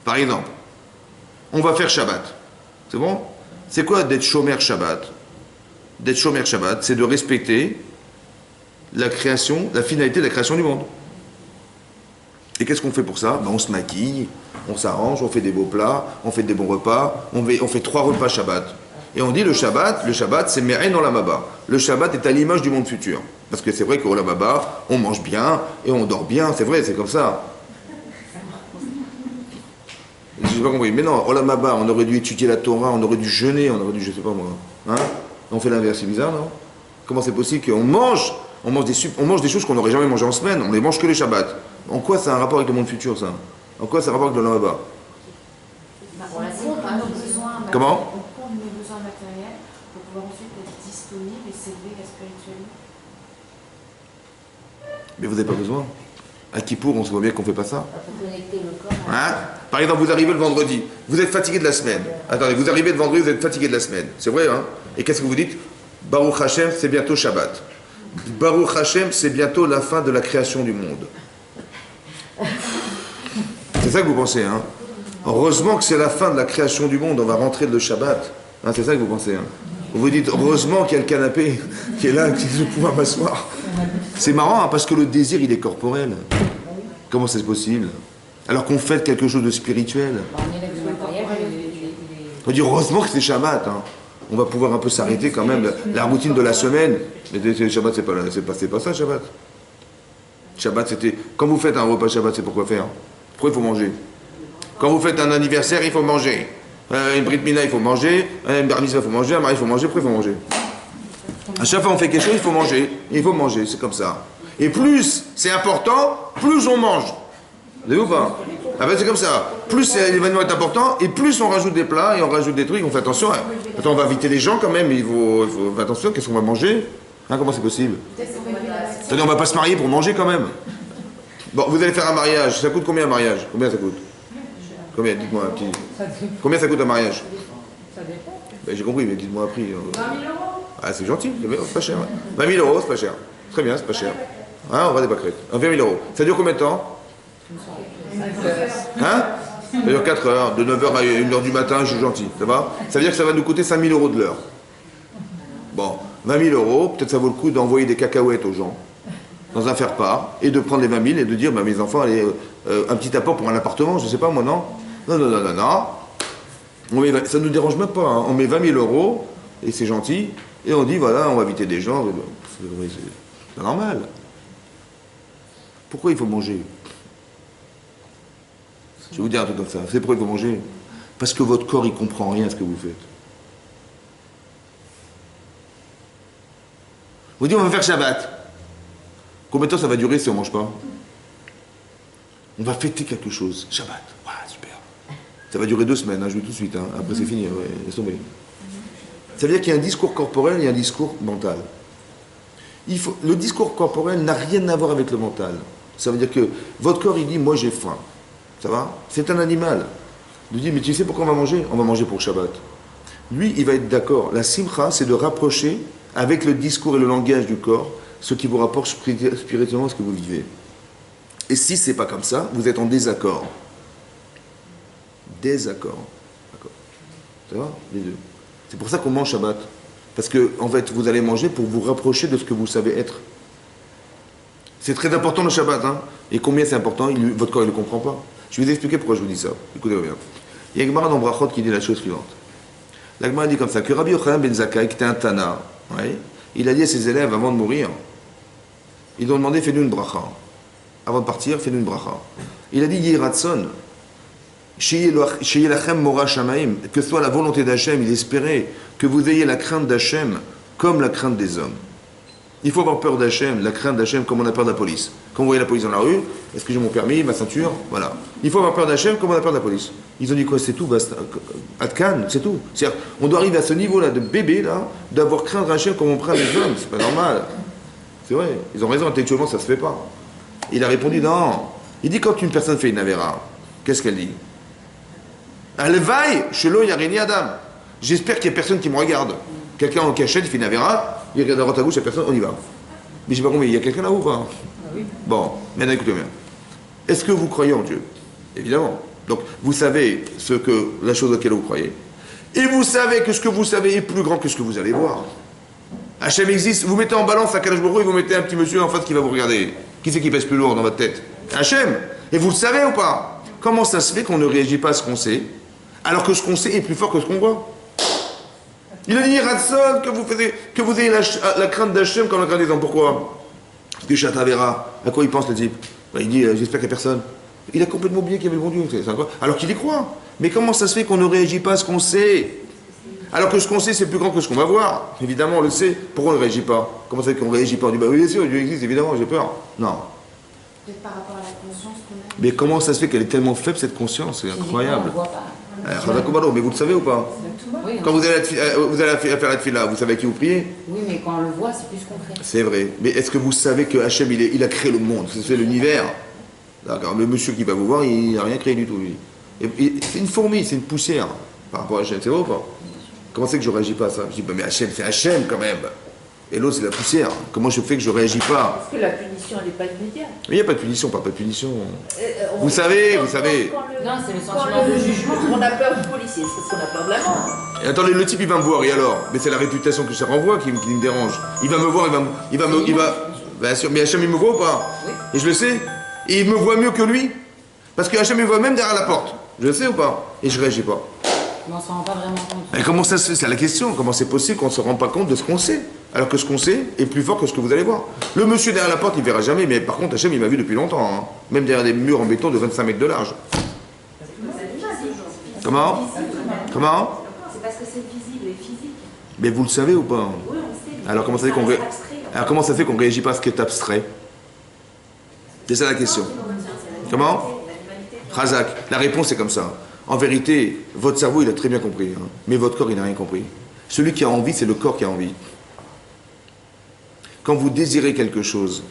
Par exemple, on va faire Shabbat. C'est bon? C'est quoi d'être Shomer Shabbat? D'être Shomer Shabbat, c'est de respecter la création, la finalité de la création du monde. Et qu'est-ce qu'on fait pour ça? Ben, on se maquille, on s'arrange, on fait des beaux plats, on fait des bons repas, on fait 3 repas Shabbat. Et on dit le Shabbat c'est Me'en Olam Haba. Le Shabbat est à l'image du monde futur. Parce que c'est vrai qu'au Olam Haba, on mange bien et on dort bien, c'est vrai, c'est comme ça. Je n'ai pas compris. Mais non, Olam Haba, on aurait dû étudier la Torah, on aurait dû jeûner, on aurait dû, je sais pas moi. Hein? On fait l'inverse, c'est bizarre, non? Comment c'est possible qu'on mange des choses qu'on n'aurait jamais mangées en semaine, on les mange que les Shabbats. En quoi ça a un rapport avec le monde futur, ça? En quoi ça a un rapport avec l'Olam Haba? Comment? On a besoin matériels pour pouvoir ensuite être disponible et s'élever spirituellement. Mais vous n'avez pas besoin. À Kippour, on se voit bien qu'on ne fait pas ça. Pour connecter le corps. Hein? Par exemple, vous arrivez le vendredi, vous êtes fatigué de la semaine. Attendez, vous arrivez le vendredi, vous êtes fatigué de la semaine. C'est vrai, hein? Et qu'est-ce que vous dites? Baruch Hashem, c'est bientôt Shabbat. Baruch Hashem, c'est bientôt la fin de la création du monde. C'est ça que vous pensez, hein? Heureusement que c'est la fin de la création du monde, on va rentrer le Shabbat. Hein, c'est ça que vous pensez, hein? Vous vous dites, heureusement qu'il y a le canapé qui est là, que je vais pouvoir m'asseoir. C'est marrant, hein, parce que le désir, il est corporel. Comment c'est possible? Alors qu'on fait quelque chose de spirituel. On élève le matériel, On dit, heureusement que c'est Shabbat, hein. On va pouvoir un peu s'arrêter quand même, la routine de la semaine. Mais Shabbat, c'est pas ça, Shabbat. Shabbat, c'était... Quand vous faites un repas Shabbat, c'est pourquoi faire? Pourquoi il faut manger? Quand vous faites un anniversaire, il faut manger. Une Brit Mila, il faut manger. Un Bar Mitzvah, il faut manger. Un mari, il faut manger. Pourquoi il faut manger? À chaque fois on fait quelque chose, il faut manger. Il faut manger, c'est comme ça. Et plus c'est important, plus on mange. Vous savez ou pas? Ah ben c'est comme ça. Plus l'événement est important, et plus on rajoute des plats, et on rajoute des trucs, on fait attention. Attends, on va inviter les gens quand même, il faut faire attention, qu'est-ce qu'on va manger? Hein, comment c'est possible? C'est-à-dire on va pas se marier pour manger quand même. Bon, vous allez faire un mariage, ça coûte combien un mariage? Combien ça coûte? Combien? Dites-moi un petit. Combien ça coûte un mariage? Ça dépend. Ben, j'ai compris, mais dites-moi un prix. 20 000 euros. Ah, c'est gentil, c'est pas cher. 20 000 euros, c'est pas cher. Très bien, c'est pas cher. Hein, on va des pâquerettes. 20 000 euros. Ça dure combien de temps? Hein? Ça dure 4 heures, de 9h à 1h du matin, je suis gentil. Ça va? Ça veut dire que ça va nous coûter 5 000 euros de l'heure. Bon, 20 000 euros, peut-être ça vaut le coup d'envoyer des cacahuètes aux gens, dans un faire-part, et de prendre les 20 000 et de dire, bah, mes enfants, allez, un petit apport pour un appartement, je sais pas moi, non? Non. Ça ne nous dérange même pas, hein. On met 20 000 euros, et c'est gentil, et on dit, voilà, on va inviter des gens. C'est normal. Pourquoi il faut manger? Je vais vous dire un truc comme ça. C'est pourquoi il faut manger? Parce que votre corps, il comprend rien à ce que vous faites. Vous dites, on va faire Shabbat. Combien de temps ça va durer si on ne mange pas? On va fêter quelque chose. Shabbat. Voilà, super. Ça va durer 2 semaines, hein, je vais tout de suite. Hein. Après, c'est fini. Ouais, laisse tomber. Ça veut dire qu'il y a un discours corporel et un discours mental. Le discours corporel n'a rien à voir avec le mental. Ça veut dire que votre corps, il dit, moi j'ai faim. Ça va? C'est un animal. Il dit, mais tu sais pourquoi on va manger? On va manger pour Shabbat. Lui, il va être d'accord. La simcha, c'est de rapprocher avec le discours et le langage du corps ce qui vous rapporte spirituellement ce que vous vivez. Et si c'est pas comme ça, vous êtes en désaccord. Désaccord. D'accord. Ça va? Les deux. C'est pour ça qu'on mange Shabbat. Parce que, en fait, vous allez manger pour vous rapprocher de ce que vous savez être. C'est très important le Shabbat, hein. Et combien c'est important, votre corps, il ne le comprend pas. Je vais vous expliquer pourquoi je vous dis ça. Écoutez-moi bien. Il y a une Gemara dans Brachot qui dit la chose suivante. La Gemara dit comme ça, que Rabbi Yochanan ben Zakkai, qui était un Tana, ouais, il a dit à ses élèves avant de mourir, ils lui ont demandé, fais-nous une bracha. Avant de partir, fais-nous une bracha. Il a dit, Yiratson, que soit la volonté d'Hachem, il espérait que vous ayez la crainte d'Hachem comme la crainte des hommes. Il faut avoir peur d'Hachem, la crainte d'Hachem comme on a peur de la police. Quand vous voyez la police dans la rue, est-ce que j'ai mon permis, ma ceinture? Voilà. Il faut avoir peur d'Hachem comme on a peur de la police. Ils ont dit quoi? C'est tout, Atkan, c'est tout. C'est-à-dire, on doit arriver à ce niveau-là de bébé, là, d'avoir crainte d'Hachem comme on craint les hommes. C'est pas normal. C'est vrai. Ils ont raison, intellectuellement, ça se fait pas. Il a répondu non. Il dit quand une personne fait une avéra, qu'est-ce qu'elle dit? Alvaï, shelo yarini adam. J'espère qu'il n'y a personne qui me regarde. Quelqu'un en cachette, il fait une avéra, il regarde à droite à gauche, il n'y a personne, on y va. Mais je sais pas combien, il y a quelqu'un là ou pas? Bon, maintenant écoutez bien. Est-ce que vous croyez en Dieu? Évidemment. Donc, vous savez la chose à laquelle vous croyez. Et vous savez que ce que vous savez est plus grand que ce que vous allez voir. Hachem existe, vous mettez en balance à Kadosh Baruch Hu et vous mettez un petit monsieur en face qui va vous regarder. Qui c'est qui pèse plus lourd dans votre tête? Hachem. Et vous le savez ou pas? Comment ça se fait qu'on ne réagit pas à ce qu'on sait, alors que ce qu'on sait est plus fort que ce qu'on voit? Il a dit, Ratson, que vous ayez la crainte d'Hachem comme la crainte des hommes. Pourquoi? Parce que Chatavera, à quoi il pense le type? Il dit, j'espère qu'il n'y a personne. Il a complètement oublié qu'il y avait le bon Dieu. Alors qu'il y croit. Mais comment ça se fait qu'on ne réagit pas à ce qu'on sait? Alors que ce qu'on sait, c'est plus grand que ce qu'on va voir. Évidemment, on le sait. Pourquoi on ne réagit pas? Comment ça fait qu'on ne réagit pas? On dit, bah oui, bien sûr, Dieu existe, évidemment, j'ai peur. Non. Peut-être par rapport à la conscience qu'on a. Mais comment ça se fait qu'elle est tellement faible, cette conscience? C'est incroyable. On ne voit pas. Mais vous le savez ou pas? Oui, Quand vous allez faire la tefila, vous savez à qui vous priez? oui, mais quand on le voit, c'est plus concret. C'est vrai. Mais est-ce que vous savez que Hachem, il a créé le monde? C'est l'univers. D'accord. Le monsieur qui va vous voir, il n'a rien créé du tout, lui. C'est une fourmi, c'est une poussière par rapport à Hachem. C'est vrai ou pas? Comment c'est que je ne réagis pas à ça? Je dis, bah, mais Hachem, c'est Hachem quand même. Et l'autre, c'est la poussière. Comment je fais que je réagis pas? Parce que la punition, elle n'est pas immédiate. Mais il n'y a pas de punition, pas de punition. Vous savez. Non, c'est le sentiment de jugement. On a peur du policier, c'est parce qu'on a peur de la mort. Et attendez, le type, il va me voir, et alors? Mais c'est la réputation que ça renvoie qui me dérange. Il va me voir, il va... Bien sûr, mais Hachem, il me voit ou pas? Oui. Et je le sais. Et il me voit mieux que lui. Parce que Hachem, il me voit même derrière la porte. Je le sais ou pas? Et je réagis pas. Mais on s'en rend pas vraiment compte. Mais comment ça se fait? C'est la question. Comment c'est possible qu'on ne se rend pas compte de ce qu'on sait? Alors que ce qu'on sait est plus fort que ce que vous allez voir. Le monsieur derrière la porte, il verra jamais. Mais par contre, Hachem, il m'a vu depuis longtemps. Hein. Même derrière des murs en béton de 25 mètres de large. Comment? Comment? C'est parce que c'est visible et physique. Mais vous le savez ou pas? Oui, on sait. Alors comment ça fait qu'on réagit pas à ce qui est abstrait? C'est ça la question. Comment? Razak, la réponse est comme ça. En vérité, votre cerveau, il a très bien compris. Hein. Mais votre corps, il n'a rien compris. Celui qui a envie, c'est le corps qui a envie. Quand vous désirez quelque chose,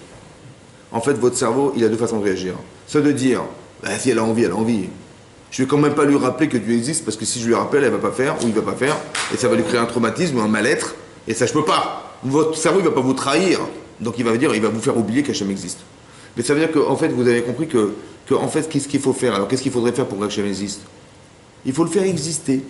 en fait, votre cerveau, il a deux façons de réagir. C'est de dire, bah, si elle a envie, elle a envie. Je vais quand même pas lui rappeler que Dieu existe, parce que si je lui rappelle, elle va pas faire, ou il va pas faire, et ça va lui créer un traumatisme ou un mal-être, et ça, je peux pas. Votre cerveau, il va pas vous trahir. Donc il va vous faire oublier qu'Hachem existe. Mais ça veut dire qu'en fait, vous avez compris que en fait, qu'est-ce qu'il faut faire? Alors, qu'est-ce qu'il faudrait faire pour qu'Hachem existe? Il faut le faire exister.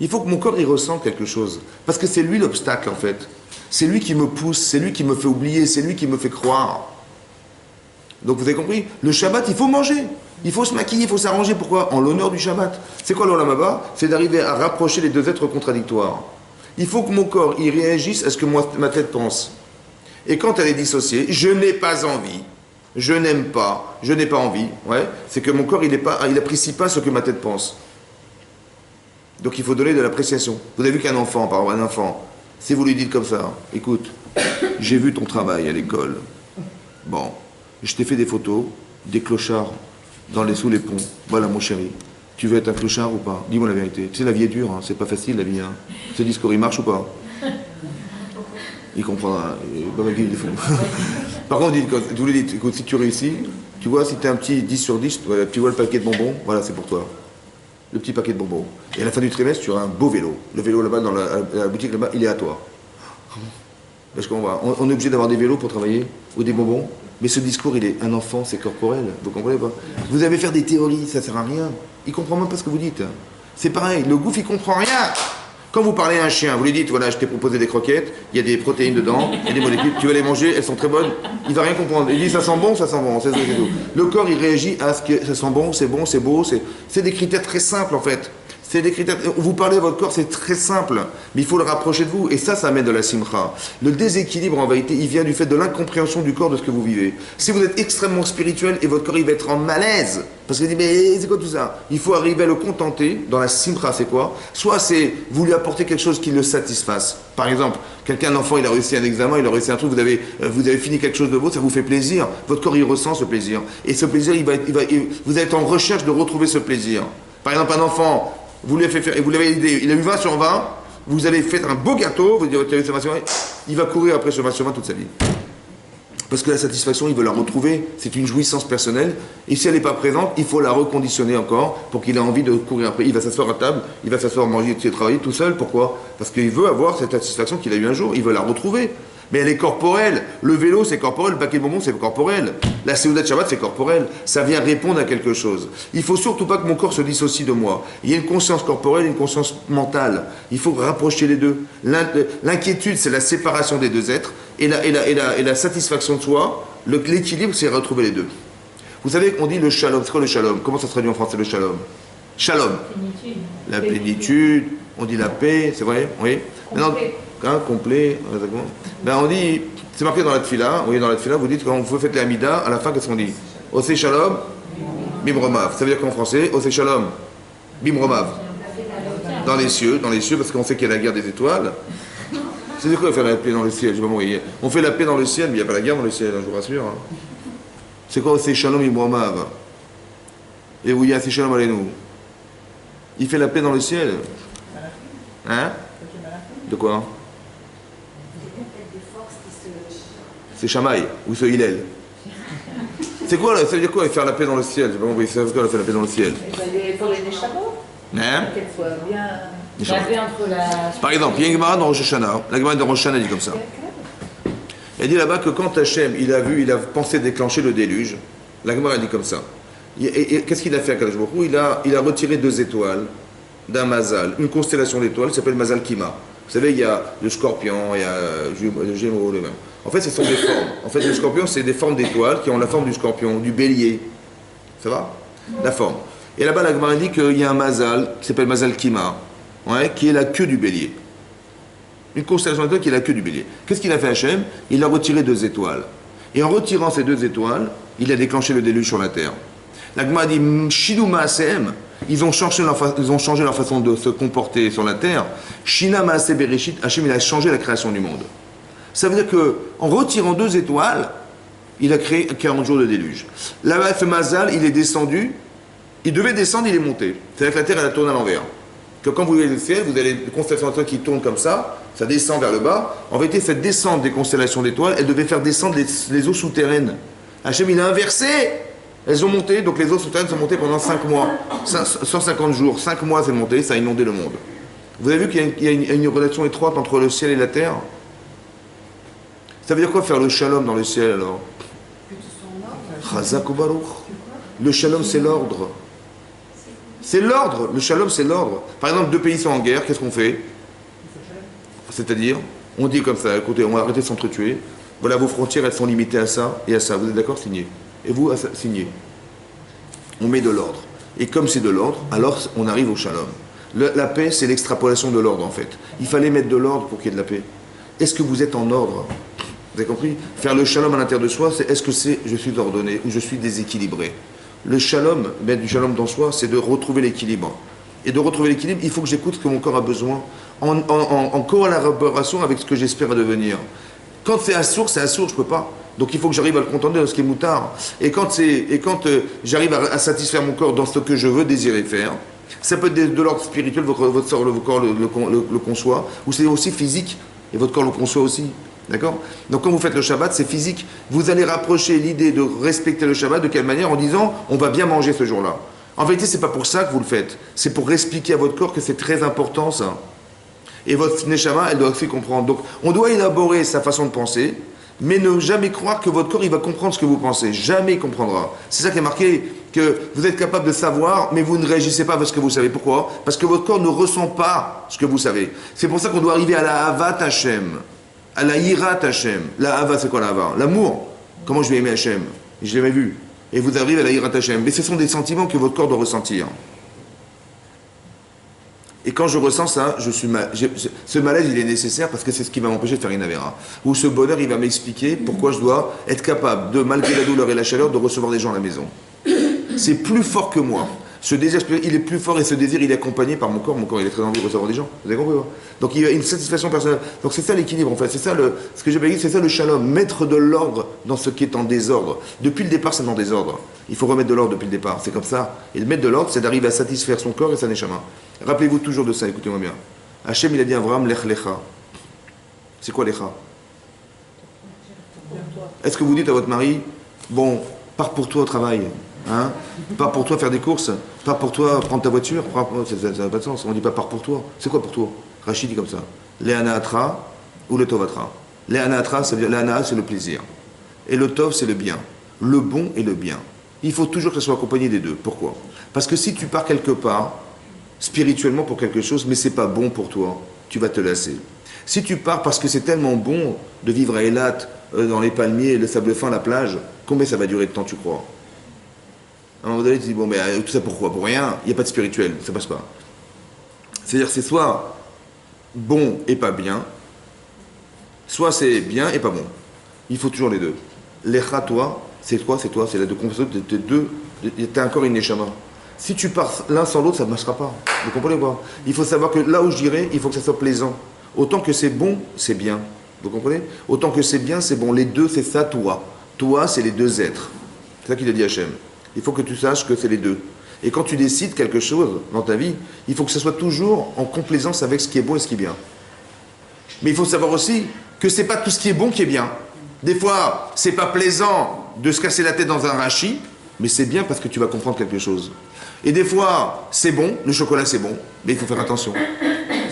Il faut que mon corps y ressente quelque chose. Parce que c'est lui l'obstacle, en fait. C'est lui qui me pousse, c'est lui qui me fait oublier, c'est lui qui me fait croire. Donc vous avez compris? Le Shabbat, il faut manger. Il faut se maquiller, il faut s'arranger. Pourquoi? En l'honneur du Shabbat. C'est quoi l'Olam Haba? C'est d'arriver à rapprocher les deux êtres contradictoires. Il faut que mon corps y réagisse à ce que ma tête pense. Et quand elle est dissociée, je n'ai pas envie. Je n'aime pas, je n'ai pas envie, ouais, c'est que mon corps, il n'apprécie pas ce que ma tête pense. Donc il faut donner de l'appréciation. Vous avez vu qu'un enfant, par exemple, un enfant, si vous lui dites comme ça, écoute, j'ai vu ton travail à l'école. Bon, je t'ai fait des photos, des clochards sous les ponts. Voilà mon chéri, tu veux être un clochard ou pas? Dis-moi la vérité. Tu sais, la vie est dure, hein, c'est pas facile la vie. Hein. Ce discours, il marche ou pas? Il comprendra. Par contre, vous lui dites, écoute, si tu réussis, tu vois, si tu es un petit 10 sur 10, tu vois le paquet de bonbons, voilà, c'est pour toi. Le petit paquet de bonbons. Et à la fin du trimestre, tu auras un beau vélo. Le vélo là-bas, dans la boutique là-bas, il est à toi. Parce qu'on est obligé d'avoir des vélos pour travailler, ou des bonbons. Mais ce discours, un enfant, c'est corporel. Vous comprenez pas? Vous allez faire des théories, ça sert à rien. Il comprend même pas ce que vous dites. C'est pareil, le gouffre, il comprend rien. Quand vous parlez à un chien, vous lui dites, voilà, je t'ai proposé des croquettes, il y a des protéines dedans, il y a des molécules, tu vas les manger, elles sont très bonnes. Il va rien comprendre. Il dit, ça sent bon, c'est tout. Le corps, il réagit à ce que ça sent bon, c'est beau, c'est des critères très simples, en fait. C'est des critères. Vous parlez à votre corps, c'est très simple, mais il faut le rapprocher de vous. Et ça amène de la simcha. Le déséquilibre, en vérité, il vient du fait de l'incompréhension du corps de ce que vous vivez. Si vous êtes extrêmement spirituel et votre corps, il va être en malaise, parce qu'il dit, mais c'est quoi tout ça? Il faut arriver à le contenter. Dans la simcha, c'est quoi? Soit c'est vous lui apporter quelque chose qui le satisfasse. Par exemple, un enfant, il a réussi un examen, il a réussi un truc, vous avez fini quelque chose de beau, ça vous fait plaisir. Votre corps, il ressent ce plaisir. Et ce plaisir, vous êtes en recherche de retrouver ce plaisir. Par exemple, un enfant, vous l'avez fait faire, et vous l'avez aidé, il a eu 20 sur 20, vous avez fait un beau gâteau, vous dites, il va courir après ce 20 sur 20 toute sa vie. Parce que la satisfaction, il veut la retrouver, c'est une jouissance personnelle, et si elle n'est pas présente, il faut la reconditionner encore pour qu'il ait envie de courir après. Il va s'asseoir à table, il va s'asseoir manger, travailler tout seul, pourquoi? Parce qu'il veut avoir cette satisfaction qu'il a eu un jour, il veut la retrouver. Mais elle est corporelle. Le vélo, c'est corporel. Le paquet de bonbons, c'est corporel. La Séouda de Shabbat, c'est corporel. Ça vient répondre à quelque chose. Il faut surtout pas que mon corps se dissocie de moi. Il y a une conscience corporelle et une conscience mentale. Il faut rapprocher les deux. L'inquiétude, c'est la séparation des deux êtres. Et la satisfaction de soi, l'équilibre, c'est retrouver les deux. Vous savez qu'on dit le shalom. C'est quoi le shalom? Comment ça se traduit en français, le shalom? Shalom. Plénitude. La plénitude. On dit la paix, c'est vrai? Oui. Maintenant, complet, exactement. Ben on dit, c'est marqué dans la tfila, vous voyez dans la tfila, vous dites quand vous faites l'amida, à la fin qu'est-ce qu'on dit? Osé shalom, bim romav. Ça veut dire qu'en français, Osé shalom, bim romav. Dans les cieux, parce qu'on sait qu'il y a la guerre des étoiles. C'est quoi faire la paix dans le ciel? Je sais pas moi, on fait la paix dans le ciel, mais il n'y a pas la guerre dans le ciel, je vous rassure. Hein. C'est quoi Osé shalom, bim romav? Et où il y a Osé shalom, allez-nous. Il fait la paix dans le ciel. Hein? De quoi? C'est Shamaï, ou ce Hillel. C'est quoi là? Ça veut dire quoi faire la paix dans le ciel? J'ai pas compris, ça veut dire quoi faire la paix dans le ciel? Pour les Neshamot, Hein? qu'elles soient bien La paix entre la... Par exemple, il y a une Gemara dans Rosh Hashanah. La Gemara de Rosh Hashanah dit comme ça. Elle dit là-bas que quand Hachem, il a pensé déclencher le déluge, la Gemara dit comme ça. Et qu'est-ce qu'il a fait à Kadosh Baruch Hu? Il a retiré 2 étoiles d'un mazal, une constellation d'étoiles qui s'appelle Mazal Kima. Vous savez, il y a le scorpion, il y a le gémeaux, le même. En fait, ce sont des formes. En fait, le scorpion, c'est des formes d'étoiles qui ont la forme du scorpion, du bélier. Ça va? La forme. Et là-bas, la Gemara dit qu'il y a un mazal qui s'appelle Mazal Kima, ouais, qui est la queue du bélier. Une constellation d'étoiles qui est la queue du bélier. Qu'est-ce qu'il a fait Hachem? Il a retiré 2 étoiles. Et en retirant ces 2 étoiles, il a déclenché le déluge sur la terre. La Gemara dit Shidu Maasem, ils ont changé leur façon de se comporter sur la terre. Shina Maase Bereshit, Hachem il a changé la création du monde. Ça veut dire qu'en retirant 2 étoiles, il a créé 40 jours de déluge. Là-bas, ce Mazal, il est descendu, il devait descendre, il est monté. C'est-à-dire que la terre, elle a tourné à l'envers. Que quand vous voyez le ciel, vous avez des constellations d'étoiles qui tournent comme ça descend vers le bas. En vérité, cette descente des constellations d'étoiles, elle devait faire descendre les eaux souterraines. Hachem, il a inversé. Elles ont monté, donc les eaux souterraines sont montées pendant 5 mois. 150 jours, 5 mois c'est monté, ça a inondé le monde. Vous avez vu qu'il y a une relation étroite entre le ciel et la terre? Ça veut dire quoi faire le shalom dans le ciel alors? Chazak ubaruch. Le shalom c'est l'ordre. C'est l'ordre, le shalom c'est l'ordre. Par exemple, 2 pays sont en guerre, qu'est-ce qu'on fait? C'est-à-dire, on dit comme ça, écoutez, on va arrêter de s'entretuer. Voilà, vos frontières, elles sont limitées à ça et à ça. Vous êtes d'accord? Signez. Et vous, signez. On met de l'ordre. Et comme c'est de l'ordre, alors on arrive au shalom. La paix, c'est l'extrapolation de l'ordre en fait. Il fallait mettre de l'ordre pour qu'il y ait de la paix. Est-ce que vous êtes en ordre? Vous avez compris? Faire le shalom à l'intérieur de soi, c'est est-ce que c'est je suis ordonné ou je suis déséquilibré? Le shalom, mettre du shalom dans soi, c'est de retrouver l'équilibre. Et de retrouver l'équilibre, il faut que j'écoute ce que mon corps a besoin en collaboration avec ce que j'espère devenir. Quand c'est assourd, je ne peux pas. Donc il faut que j'arrive à le contenter dans ce qui est moutard. Et quand j'arrive à satisfaire mon corps dans ce que je veux désirer faire, ça peut être de l'ordre spirituel, votre corps le conçoit, ou c'est aussi physique, et votre corps le conçoit aussi. D'accord? Donc quand vous faites le Shabbat, c'est physique. Vous allez rapprocher l'idée de respecter le Shabbat de quelle manière? En disant, on va bien manger ce jour-là. En vérité, c'est pas pour ça que vous le faites. C'est pour expliquer à votre corps que c'est très important ça. Et votre Neshama, elle doit aussi comprendre. Donc on doit élaborer sa façon de penser, mais ne jamais croire que votre corps il va comprendre ce que vous pensez. Jamais il comprendra. C'est ça qui est marqué, que vous êtes capable de savoir, mais vous ne réagissez pas parce que vous savez. Pourquoi? Parce que votre corps ne ressent pas ce que vous savez. C'est pour ça qu'on doit arriver à la Havat Hashem, à la Hirat Hashem. La Hava, c'est quoi la Hava? L'amour. Comment je vais aimer Hashem? Je l'ai jamais vu. Et vous arrivez à la Hirat Hashem. Mais ce sont des sentiments que votre corps doit ressentir. Et quand je ressens ça, ce malaise, il est nécessaire parce que c'est ce qui va m'empêcher de faire une avéra. Ou ce bonheur, il va m'expliquer pourquoi je dois être capable de, malgré la douleur et la chaleur, de recevoir des gens à la maison. C'est plus fort que moi. Ce désir, il est plus fort et ce désir, il est accompagné par mon corps. Mon corps, il est très envie de recevoir des gens. Vous avez compris? Donc il y a une satisfaction personnelle. Donc c'est ça l'équilibre, en fait. C'est ça ce que j'ai dit, c'est ça le shalom. Mettre de l'ordre dans ce qui est en désordre. Depuis le départ, c'est en désordre. Il faut remettre de l'ordre depuis le départ. C'est comme ça. Et le mettre de l'ordre, c'est d'arriver à satisfaire son corps et sa neshama. Rappelez-vous toujours de ça, écoutez-moi bien. Hachem, il a dit à Abraham, lech lecha. C'est quoi lecha? Est-ce que vous dites à votre mari, bon, pars pour toi au travail, hein? Pars pour toi faire des courses, pars pour toi prendre ta voiture, ça n'a pas de sens. On ne dit pas pars pour toi. C'est quoi pour toi? Rachid dit comme ça. Le'ana atra ou le tov atra. Le'ana atra, ça veut dire le'ana, c'est le plaisir. Et le tov, c'est le bien. Le bon et le bien. Il faut toujours que ça soit accompagné des deux. Pourquoi? Parce que si tu pars quelque part, spirituellement pour quelque chose, mais c'est pas bon pour toi, tu vas te lasser. Si tu pars parce que c'est tellement bon de vivre à Eilat, dans les palmiers, le sable fin, la plage, combien ça va durer de temps, tu crois? À un moment donné, tu dis, bon, mais tout ça pourquoi? Pour rien, il n'y a pas de spirituel, ça passe pas. C'est-à-dire, c'est soit bon et pas bien, soit c'est bien et pas bon. Il faut toujours les deux. Lecha, toi, c'est quoi? C'est toi, c'est la deux composantes, t'es deux, t'as encore une neshama. Si tu pars l'un sans l'autre, ça ne marchera pas. Vous comprenez pas? Il faut savoir que là où j'irai, il faut que ça soit plaisant. Autant que c'est bon, c'est bien. Vous comprenez? Autant que c'est bien, c'est bon. Les deux, c'est ça, toi. Toi, c'est les deux êtres. C'est ça qu'il a dit Hachem. Il faut que tu saches que c'est les deux. Et quand tu décides quelque chose dans ta vie, il faut que ça soit toujours en complaisance avec ce qui est bon et ce qui est bien. Mais il faut savoir aussi que c'est pas tout ce qui est bon qui est bien. Des fois, c'est pas plaisant de se casser la tête dans un rachis, mais c'est bien parce que tu vas comprendre quelque chose. Et des fois, c'est bon, le chocolat c'est bon, mais il faut faire attention.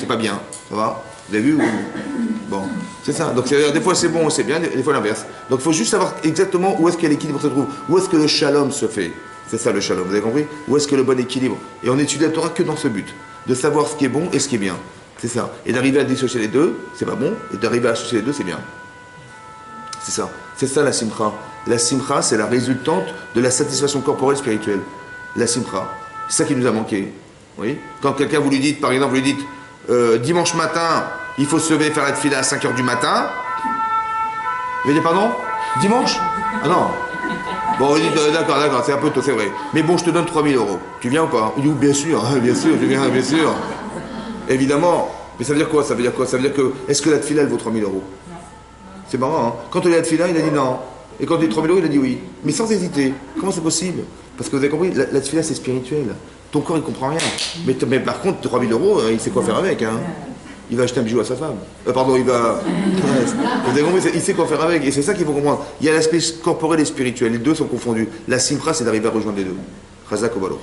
c'est pas bien. Ça va? Vous avez vu? Bon, c'est ça. Donc des fois c'est bon, c'est bien, des fois l'inverse. Donc il faut juste savoir exactement où est-ce que l'équilibre se trouve, où est-ce que le shalom se fait. C'est ça le shalom, vous avez compris? Où est-ce que le bon équilibre? Et on étudie la Torah que dans ce but, de savoir ce qui est bon et ce qui est bien. C'est ça. Et d'arriver à dissocier les deux, c'est pas bon, et d'arriver à associer les deux, c'est bien. C'est ça. C'est ça la simcha. La simcha, c'est la résultante de la satisfaction corporelle spirituelle. La simcha. C'est ça qui nous a manqué. Oui. Quand quelqu'un vous lui dites, par exemple, vous lui dites dimanche matin, il faut se lever et faire la tefila à 5h du matin. Vous voyez, pardon? Dimanche? Ah non. Bon, vous dites d'accord, c'est un peu tôt, c'est vrai. Mais bon, je te donne 3000 euros. Tu viens ou pas? Il dit bien sûr, je viens, bien sûr. Évidemment. Mais ça veut dire quoi? Ça veut dire quoi? Ça veut dire que, est-ce que la tefila, elle vaut 3000 euros? C'est marrant, hein? Quand on est à la tefila, il a dit non. Et quand il a dit 3000 euros, il a dit oui. Mais sans hésiter. Comment c'est possible? Parce que vous avez compris, la tefila, c'est spirituel. Ton corps, il comprend rien. Mais par contre, 3000 euros, il sait quoi faire avec, hein? Il va acheter un bijou à sa femme. Pardon, il va... Vous avez compris, il sait quoi faire avec. Et c'est ça qu'il faut comprendre. Il y a l'aspect corporel et spirituel. Les deux sont confondus. La simcha, c'est d'arriver à rejoindre les deux. Chazak au balo.